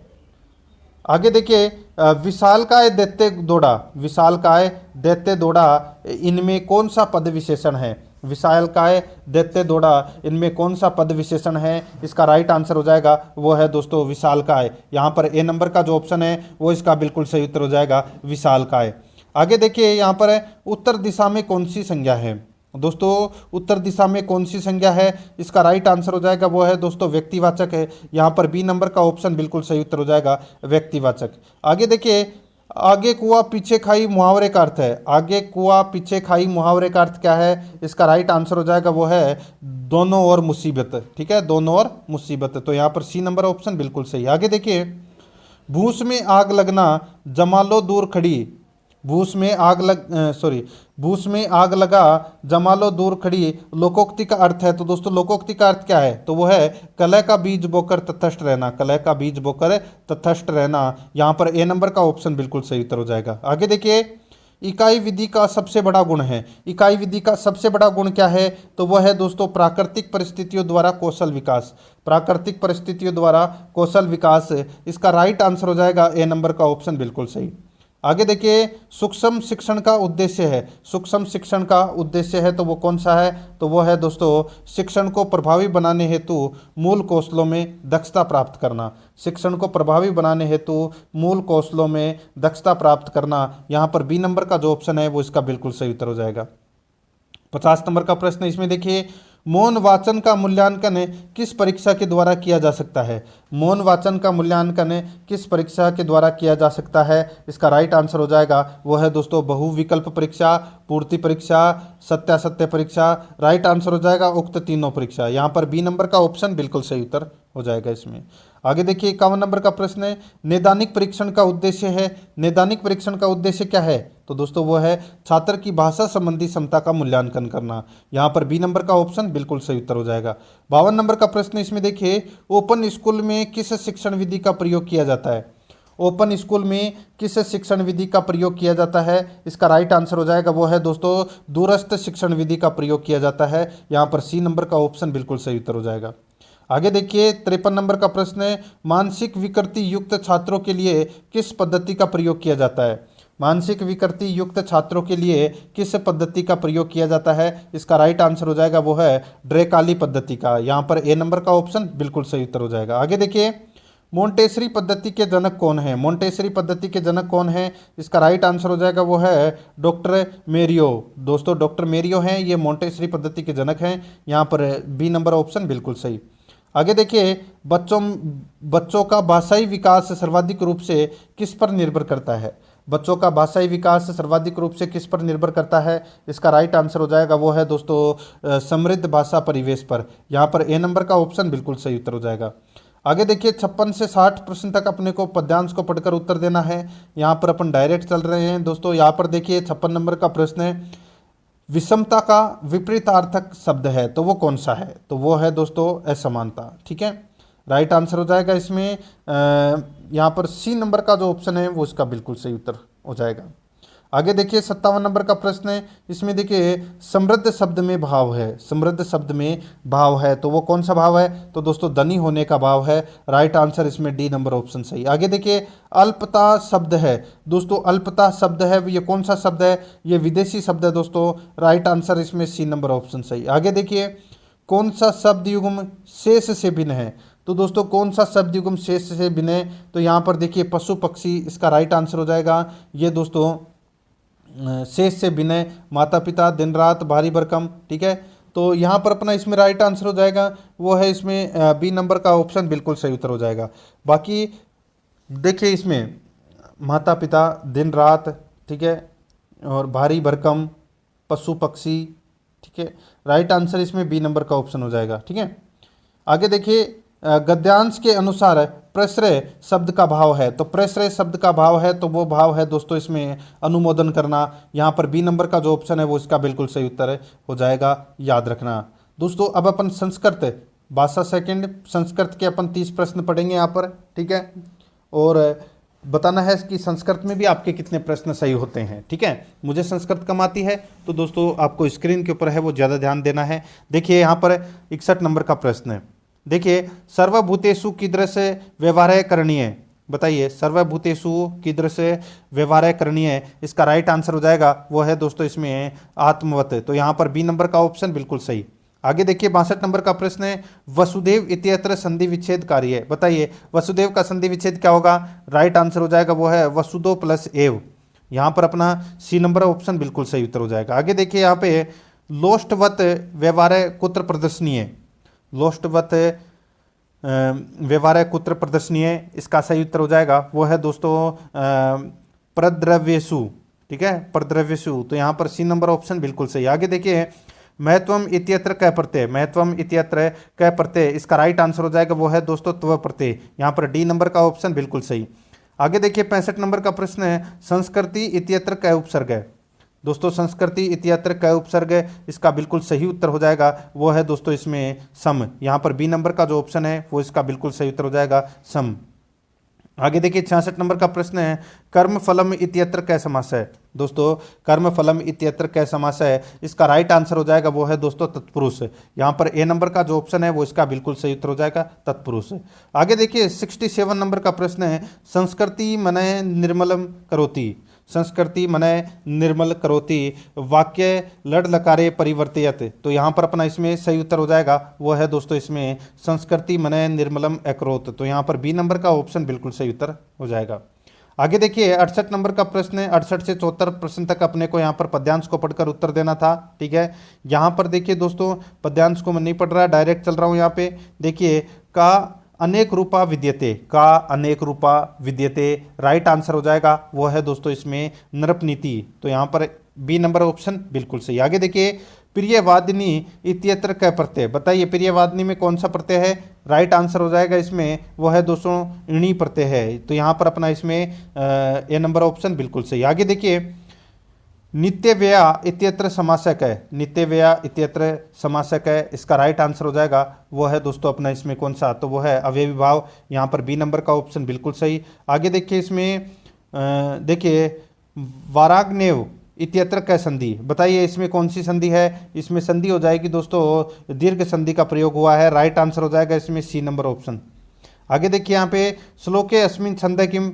आगे देखिए, विशालकाय दैत्य दौड़ा, विशालकाय दैत्य दौड़ा, इनमें कौन सा पद विशेषण है? विशालकाय दैत्य दौड़ा, इनमें कौन सा पद विशेषण है? इसका राइट आंसर हो जाएगा वो है दोस्तों विशालकाय। यहाँ पर ए नंबर का जो ऑप्शन है वो इसका बिल्कुल सही उत्तर हो जाएगा विशालकाय। आगे देखिए यहाँ पर है उत्तर दिशा में कौन सी संज्ञा है? दोस्तों उत्तर दिशा में कौन सी संज्ञा है? इसका राइट आंसर हो जाएगा वो है दोस्तों व्यक्तिवाचक है। यहाँ पर बी नंबर का ऑप्शन बिल्कुल सही उत्तर हो जाएगा व्यक्तिवाचक। आगे देखिए, आगे कुआ पीछे खाई मुहावरे का अर्थ है। आगे कुआ पीछे खाई मुहावरे का अर्थ क्या है? इसका राइट आंसर हो जाएगा वो है दोनों ओर मुसीबत, ठीक है, दोनों ओर मुसीबत। तो यहाँ पर सी नंबर ऑप्शन बिल्कुल सही। आगे देखिए, भूस में आग लगना जमा लो दूर खड़ी, भूस में आग भूस में आग लगा जमा लो दूर खड़ी लोकोक्ति का अर्थ है। तो दोस्तों लोकोक्ति का अर्थ क्या है? तो वो है कलह का बीज बोकर तटस्थ रहना, कलह का बीज बोकर तटस्थ रहना। यहाँ पर ए नंबर का ऑप्शन बिल्कुल सही उत्तर हो जाएगा। आगे देखिए, इकाई विधि का सबसे बड़ा गुण है। इकाई विधि का सबसे बड़ा गुण क्या है? तो वह है दोस्तों प्राकृतिक परिस्थितियों द्वारा कौशल विकास, प्राकृतिक परिस्थितियों द्वारा कौशल विकास। इसका राइट आंसर हो जाएगा ए नंबर का ऑप्शन बिल्कुल सही। आगे देखिए, सूक्ष्म शिक्षण का उद्देश्य है। सूक्ष्म शिक्षण का उद्देश्य है तो वो कौन सा है? तो वो है दोस्तों शिक्षण को प्रभावी बनाने हेतु मूल कौशलों में दक्षता प्राप्त करना। शिक्षण को प्रभावी बनाने हेतु मूल कौशलों में दक्षता प्राप्त करना। यहाँ पर बी नंबर का जो ऑप्शन है वो इसका बिल्कुल सही उत्तर हो जाएगा। 50 नंबर का प्रश्न इसमें देखिए, मौन वाचन का मूल्यांकन किस परीक्षा के द्वारा किया जा सकता है? मौन वाचन का मूल्यांकन किस परीक्षा के द्वारा किया जा सकता है? इसका राइट आंसर हो जाएगा वो है दोस्तों बहुविकल्प परीक्षा, पूर्ति परीक्षा, सत्यासत्य परीक्षा। राइट आंसर हो जाएगा उक्त तीनों परीक्षा। यहाँ पर बी नंबर का ऑप्शन बिल्कुल सही उत्तर हो जाएगा इसमें। आगे देखिए, 51 नंबर का प्रश्न है, नैदानिक परीक्षण का उद्देश्य है। नैदानिक परीक्षण का उद्देश्य क्या है? तो दोस्तों वो है छात्र की भाषा संबंधी क्षमता का मूल्यांकन करना। यहाँ पर बी नंबर का ऑप्शन बिल्कुल सही उत्तर हो जाएगा। 52 नंबर का प्रश्न इसमें देखिए, ओपन स्कूल में किस शिक्षण विधि का प्रयोग किया जाता है? ओपन स्कूल में किस शिक्षण विधि का प्रयोग किया जाता है? इसका राइट आंसर हो जाएगा वो है दोस्तों दूरस्थ शिक्षण विधि का प्रयोग किया जाता है। यहाँ पर सी नंबर का ऑप्शन बिल्कुल सही उत्तर हो जाएगा। आगे देखिए, 53 नंबर का प्रश्न है, मानसिक विकृति युक्त छात्रों के लिए किस पद्धति का प्रयोग किया जाता है? मानसिक विकृति युक्त छात्रों के लिए किस पद्धति का प्रयोग किया जाता है? इसका राइट आंसर हो जाएगा वो है ड्रेकाली पद्धति का। यहाँ पर ए नंबर का ऑप्शन बिल्कुल सही उत्तर हो जाएगा। आगे देखिए, मोंटेसरी पद्धति के जनक कौन है? मोंटेसरी पद्धति के जनक कौन है? इसका राइट आंसर हो जाएगा वो है डॉक्टर मेरियो। दोस्तों डॉक्टर मेरियो हैं, ये मोंटेसरी पद्धति के जनक हैं। यहाँ पर बी नंबर ऑप्शन बिल्कुल सही। आगे देखिए, बच्चों का भाषाई विकास सर्वाधिक रूप से किस पर निर्भर करता है? बच्चों का भाषाई विकास सर्वाधिक रूप से किस पर निर्भर करता है? इसका राइट आंसर हो जाएगा वो है दोस्तों समृद्ध भाषा परिवेश पर। यहाँ पर ए नंबर का ऑप्शन बिल्कुल सही उत्तर हो जाएगा। आगे देखिए, 56 से 60 प्रश्न तक अपने को पद्यांश को पढ़कर उत्तर देना है। यहाँ पर अपन डायरेक्ट चल रहे हैं दोस्तों। यहाँ पर देखिए 56 नंबर का प्रश्न है, विषमता का विपरीतार्थक शब्द है तो वो कौन सा है? तो वो है दोस्तों असमानता, ठीक है। राइट आंसर हो जाएगा इसमें यहाँ पर सी नंबर का जो ऑप्शन है वो इसका बिल्कुल सही उत्तर हो जाएगा। आगे देखिए 57 नंबर का प्रश्न है, इसमें देखिए समृद्ध शब्द में भाव है। समृद्ध शब्द में भाव है तो वो कौन सा भाव है? तो दोस्तों धनी होने का भाव है। राइट आंसर इसमें डी नंबर ऑप्शन सही। आगे देखिए, अल्पता शब्द है। दोस्तों अल्पता शब्द है, ये कौन सा शब्द है? ये विदेशी शब्द है दोस्तों। राइट आंसर इसमें सी नंबर ऑप्शन सही। आगे देखिए, कौन सा शब्द युग्म शेष से भिन्न है? तो दोस्तों कौन सा शब्द युग्म शेष से भिन्न है? तो यहाँ पर देखिए पशु पक्षी इसका राइट आंसर हो जाएगा। ये दोस्तों शेष से भिन्न है, माता पिता, दिन रात, भारी भरकम, ठीक है। तो यहाँ पर अपना इसमें राइट आंसर हो जाएगा वो है इसमें बी नंबर का ऑप्शन बिल्कुल सही उत्तर हो जाएगा। बाकी देखिए इसमें माता पिता, दिन रात, ठीक है, और भारी भरकम, पशु पक्षी, ठीक है, राइट आंसर इसमें बी नंबर का ऑप्शन हो जाएगा, ठीक है। आगे देखिए गद्यांश के अनुसार प्रश्रय शब्द का भाव है, तो प्रश्रय शब्द का भाव है तो वो भाव है दोस्तों इसमें अनुमोदन करना। यहाँ पर बी नंबर का जो ऑप्शन है वो इसका बिल्कुल सही उत्तर हो जाएगा, याद रखना। दोस्तों अब अपन संस्कृत भाषा सेकंड संस्कृत के अपन 30 प्रश्न पढ़ेंगे यहाँ पर, ठीक है, और बताना है कि संस्कृत में भी आपके कितने प्रश्न सही होते हैं, ठीक है। मुझे संस्कृत कम आती है तो दोस्तों आपको स्क्रीन के ऊपर है वो ज़्यादा ध्यान देना है। देखिए यहाँ पर 61 नंबर का प्रश्न है। देखिए सर्वभूतेषु कीदृश व्यवहार करणीय, बताइए सर्वभूतेषु कीदृश व्यवहार करणीय, इसका राइट आंसर हो जाएगा वो है दोस्तों इसमें आत्मवत। तो यहाँ पर बी नंबर का ऑप्शन बिल्कुल सही। आगे देखिए 62 नंबर का प्रश्न है वसुदेव इत्यत्र संधि विच्छेद कार्य, बताइए वसुदेव का संधि विच्छेद क्या होगा? राइट आंसर हो जाएगा वो है वसुदो प्लस एव। यहाँ पर अपना सी नंबर ऑप्शन बिल्कुल सही उत्तर हो जाएगा। आगे देखिए यहाँ पे लोष्टवत व्यवहार कुत्र प्रदर्शनीय, लोष्टवत व्यवहार कुत्र प्रदर्शनीय, इसका सही उत्तर हो जाएगा वो है दोस्तों प्रद्रव्यसु, ठीक है, प्रद्रव्यसु। तो यहाँ पर सी नंबर ऑप्शन बिल्कुल सही। आगे देखिए महत्वम इत्यत्र क प्रत्यय, महत्वम इत्यत्र क प्रत्यय, इसका राइट आंसर हो जाएगा वो है दोस्तों त्व प्रत्यय। यहाँ पर डी नंबर का ऑप्शन बिल्कुल सही। आगे देखिए 65 नंबर का प्रश्न है संस्कृति इत्यत्र क उपसर्ग है, दोस्तों संस्कृति इत्यत्र क उपसर्ग, इसका बिल्कुल सही उत्तर हो जाएगा वो है दोस्तों इसमें सम। यहाँ पर बी नंबर का जो ऑप्शन है वो इसका बिल्कुल सही उत्तर हो जाएगा सम। आगे देखिए 66 नंबर का प्रश्न है कर्म फलम इत्यत्र कै समास है, दोस्तों कर्म फलम इत्यत्र कै समास है, इसका राइट आंसर हो जाएगा वो है दोस्तों तत्पुरुष। यहाँ पर ए नंबर का जो ऑप्शन है वो इसका बिल्कुल सही उत्तर हो जाएगा तत्पुरुष। आगे देखिए 67 नंबर का प्रश्न है संस्कृति मने निर्मलम करोति, संस्कृति मने निर्मल करोति, वाक्य लड लकारे परिवर्तयत। तो यहाँ पर अपना इसमें सही उत्तर हो जाएगा वो है दोस्तों इसमें संस्कृति मने निर्मलम अकरोत। तो यहाँ पर बी नंबर का ऑप्शन बिल्कुल सही उत्तर हो जाएगा। आगे देखिए 68 नंबर का प्रश्न है, 68 से 74 प्रश्न तक अपने को यहाँ पर पद्यांश को पढ़कर उत्तर देना था, ठीक है। यहाँ पर देखिए दोस्तों पद्यांश को मैं नहीं पढ़ रहा, डायरेक्ट चल रहा हूँ। यहाँ पे देखिए का अनेक रूपा विद्यते, का अनेक रूपा विद्यते, राइट आंसर हो जाएगा वो है दोस्तों इसमें नृपनीति। तो यहाँ पर बी नंबर ऑप्शन बिल्कुल सही। आगे देखिए प्रियवादिनी इत्यत्र क प्रत्यय, बताइए प्रियवादिनी में कौन सा प्रत्यय है? राइट आंसर हो जाएगा इसमें वो है दोस्तों ऋणी प्रत्यय है। तो यहाँ पर अपना इसमें ए नंबर ऑप्शन बिल्कुल सही। आगे देखिए नित्य व्यया इत्यत्र समासक है, नित्य व्यया इत्यत्र समासक है, इसका राइट आंसर हो जाएगा वो है दोस्तों अपना इसमें कौन सा? तो वो है अवयवी भाव। यहाँ पर बी नंबर का ऑप्शन बिल्कुल सही। आगे देखिए इसमें देखिए वाराग्नेव इत्यत्र क संधि, बताइए इसमें कौन सी संधि है? इसमें संधि हो जाएगी दोस्तों दीर्घ संधि का प्रयोग हुआ है, राइट आंसर हो जाएगा इसमें सी नंबर ऑप्शन। आगे देखिए यहाँ पे श्लोके अस्मिन छंद किम,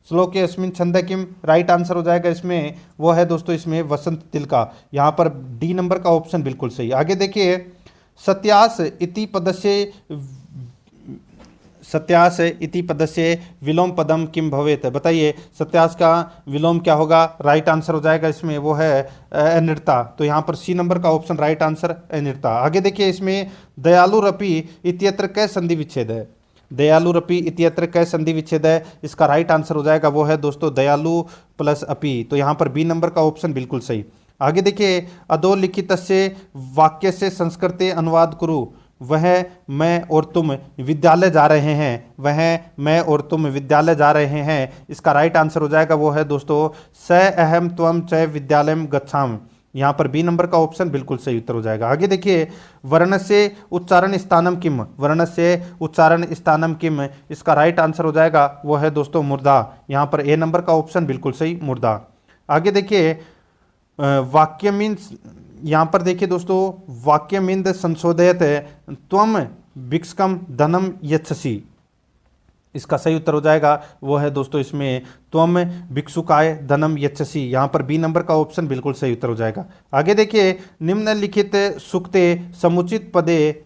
श्लोके अस्मिन छंद किम, राइट आंसर हो जाएगा इसमें वो है दोस्तों इसमें वसंत तिलका। यहाँ पर डी नंबर का ऑप्शन बिल्कुल सही। आगे देखिए सत्यास इति पदस्य, सत्यास इति पदस्य विलोम पदम किम भवेत, बताइए सत्यास का विलोम क्या होगा? राइट आंसर हो जाएगा इसमें वो है अनिर्ता। तो यहाँ पर सी नंबर का ऑप्शन राइट आंसर अनिर्ता। आगे देखिए इसमें दयालु रपि इत्यत्र कै संधि विच्छेद है, दयालु रपि इत्यत्र कै संधि विच्छेद है, इसका राइट आंसर हो जाएगा वो है दोस्तों दयालु प्लस अपि। तो यहाँ पर बी नंबर का ऑप्शन बिल्कुल सही। आगे देखिए अधोलिखितस्य वाक्य से संस्कृते अनुवाद कुरु, वह मैं और तुम विद्यालय जा रहे हैं, वह मैं और तुम विद्यालय जा रहे हैं, इसका राइट आंसर हो जाएगा वो है दोस्तों स अहम त्वम च विद्यालयम गच्छाम। यहाँ पर बी नंबर का ऑप्शन बिल्कुल सही उत्तर हो जाएगा। आगे देखिए वर्ण से उच्चारण स्थानम किम, वर्ण से उच्चारण स्थानम किम, इसका राइट आंसर हो जाएगा वो है दोस्तों मुर्दा। यहाँ पर ए नंबर का ऑप्शन बिल्कुल सही मुर्दा। आगे देखिए वाक्य मीन्स, यहाँ पर देखिए दोस्तों वाक्यमिंद संशोधयत त्वम भिक्षकम धनम यच्छसि, इसका सही उत्तर हो जाएगा वो है दोस्तों इसमें त्वम भिक्षुकाय धनम यच्छसि। यहाँ पर बी नंबर का ऑप्शन बिल्कुल सही उत्तर हो जाएगा। आगे देखिए, निम्नलिखित सूक्ते समुचित पदे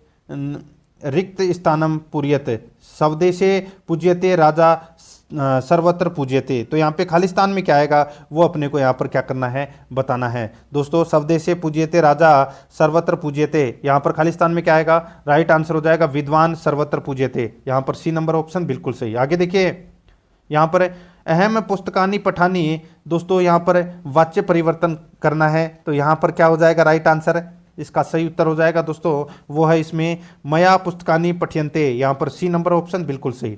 रिक्त स्थानम पूर्यते स्वदेशे पूज्यते राजा सर्वत्र पूज्यते। तो यहाँ पे खाली स्थान में क्या आएगा वो अपने को यहाँ पर क्या करना है बताना है दोस्तों। स्वदेशे पूज्यते राजा सर्वत्र पूज्यते, यहाँ पर खाली स्थान में क्या आएगा, राइट आंसर हो जाएगा विद्वान सर्वत्र पूज्यते। यहाँ पर सी नंबर ऑप्शन बिल्कुल सही। आगे देखिए, यहाँ पर अहम पुस्तकानी पठानी दोस्तों, यहाँ पर वाच्य परिवर्तन करना है तो यहाँ पर क्या हो जाएगा राइट आंसर, इसका सही उत्तर हो जाएगा दोस्तों वो है इसमें मया पुस्तकानी पठ्यन्ते। यहाँ पर सी नंबर ऑप्शन बिल्कुल सही।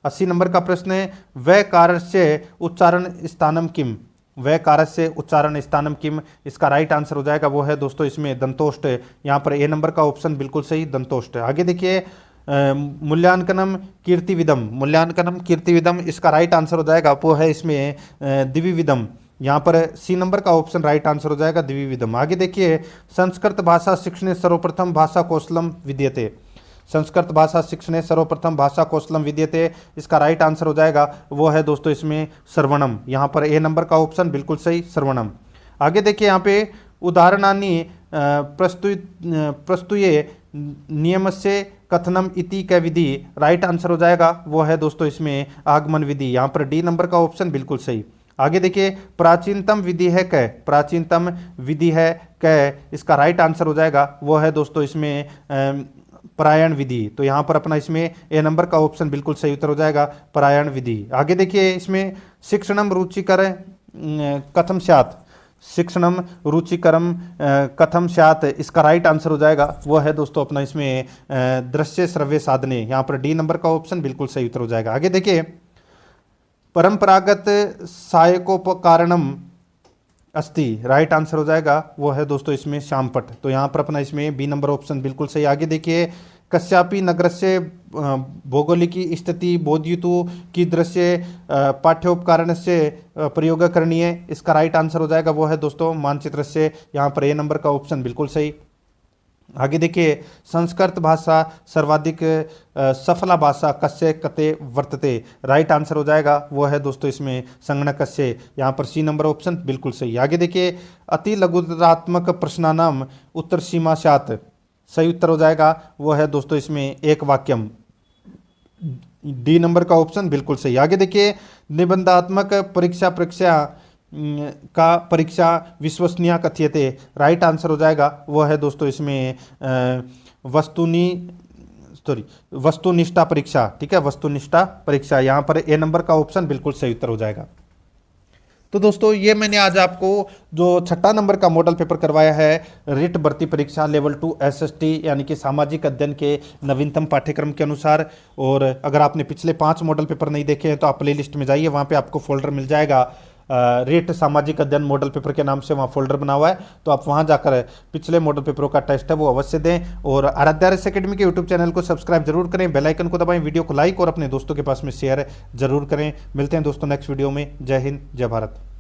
80 नंबर का प्रश्न है, वह कारस्य उच्चारण स्थानम किम, वह कारस्य उच्चारण स्थानम किम। इसका राइट आंसर हो जाएगा वो है दोस्तों इसमें दंतोष्ट। यहाँ पर ए नंबर का ऑप्शन बिल्कुल सही, दंतोष्ट। आगे देखिए, मूल्यांकनम कीर्तिविदम, मूल्यांकनम कीर्तिविदम, इसका राइट आंसर हो जाएगा वो है इसमें दिविविदम। यहाँ पर सी नंबर का ऑप्शन राइट आंसर हो जाएगा दिविविदम। आगे देखिए, संस्कृत भाषा शिक्षणे सर्वप्रथम भाषा कौशलम विद्यते, संस्कृत भाषा शिक्षणे सर्वप्रथम भाषा कौशलम विद्यते। इसका राइट आंसर हो जाएगा वो है दोस्तों इसमें श्रवणम। यहाँ पर ए नंबर का ऑप्शन बिल्कुल सही, श्रवणम। आगे देखिए, यहाँ पे उदाहरणानि प्रस्तुये नियमस्य कथनम इति क विधि, राइट आंसर हो जाएगा वो है दोस्तों इसमें आगमन विधि। यहाँ पर डी नंबर का ऑप्शन बिल्कुल सही। आगे देखिए, प्राचीनतम विधि है क, प्राचीनतम विधि है क, इसका राइट आंसर हो जाएगा वो है दोस्तों इसमें परायण विधि। तो यहाँ पर अपना इसमें ए नंबर का ऑप्शन बिल्कुल सही उत्तर हो जाएगा परायण विधि। आगे देखिए, इसमें शिक्षणम रुचिकर कथम स्यात्, शिक्षणम रुचिकरम कथम स्यात्, इसका राइट आंसर हो जाएगा वो है दोस्तों अपना इसमें दृश्य श्रव्य साधने। यहाँ पर डी नंबर का ऑप्शन बिल्कुल सही उत्तर हो जाएगा। आगे देखिए, परंपरागत सहायकोपकारणम अस्ति, राइट आंसर हो जाएगा वो है दोस्तों इसमें श्यामपट। तो यहाँ पर अपना इसमें बी नंबर ऑप्शन बिल्कुल सही। आगे देखिए, कस्यापि नगरस्य भौगोलिकी स्थिति बोधयितु की दृश्य पाठ्योपकरणस्य प्रयोग करणीय, इसका राइट आंसर हो जाएगा वो है दोस्तों मानचित्र से। यहाँ पर ए नंबर का ऑप्शन बिल्कुल सही। आगे देखिए, संस्कृत भाषा सर्वाधिक सफला भाषा कस्य कते वर्तते, राइट आंसर हो जाएगा वो है दोस्तों इसमें संगणकस्य। यहाँ पर सी नंबर ऑप्शन बिल्कुल सही। आगे देखिए, अति लघुतरात्मक प्रश्नानाम उत्तर सीमा स्यात्, सही उत्तर हो जाएगा वो है दोस्तों इसमें एक वाक्यम, डी नंबर का ऑप्शन बिल्कुल सही। आगे देखिए, निबंधात्मक परीक्षा का परीक्षा विश्वसनीय कथ्यते, राइट आंसर हो जाएगा वो है दोस्तों इसमें वस्तुनिष्ठा परीक्षा, ठीक है, वस्तुनिष्ठा परीक्षा। यहाँ पर ए नंबर का ऑप्शन बिल्कुल सही उत्तर हो जाएगा। तो दोस्तों ये मैंने आज आपको जो 6 नंबर का मॉडल पेपर करवाया है रिट भर्ती परीक्षा लेवल 2 SST यानी कि सामाजिक अध्ययन के नवीनतम पाठ्यक्रम के अनुसार। और अगर आपने पिछले 5 मॉडल पेपर नहीं देखे हैं तो आप प्ले लिस्ट में जाइए, वहाँ पे आपको फोल्डर मिल जाएगा रेट सामाजिक अध्ययन मॉडल पेपर के नाम से, वहाँ फोल्डर बना हुआ है। तो आप वहाँ जाकर पिछले मॉडल पेपरों का टेस्ट है वो अवश्य दें। और आराध्या आरएस एकेडमी के यूट्यूब चैनल को सब्सक्राइब जरूर करें, बेल आइकन को दबाएं, वीडियो को लाइक और अपने दोस्तों के पास में शेयर जरूर करें। मिलते हैं दोस्तों नेक्स्ट वीडियो में। जय हिंद, जय भारत।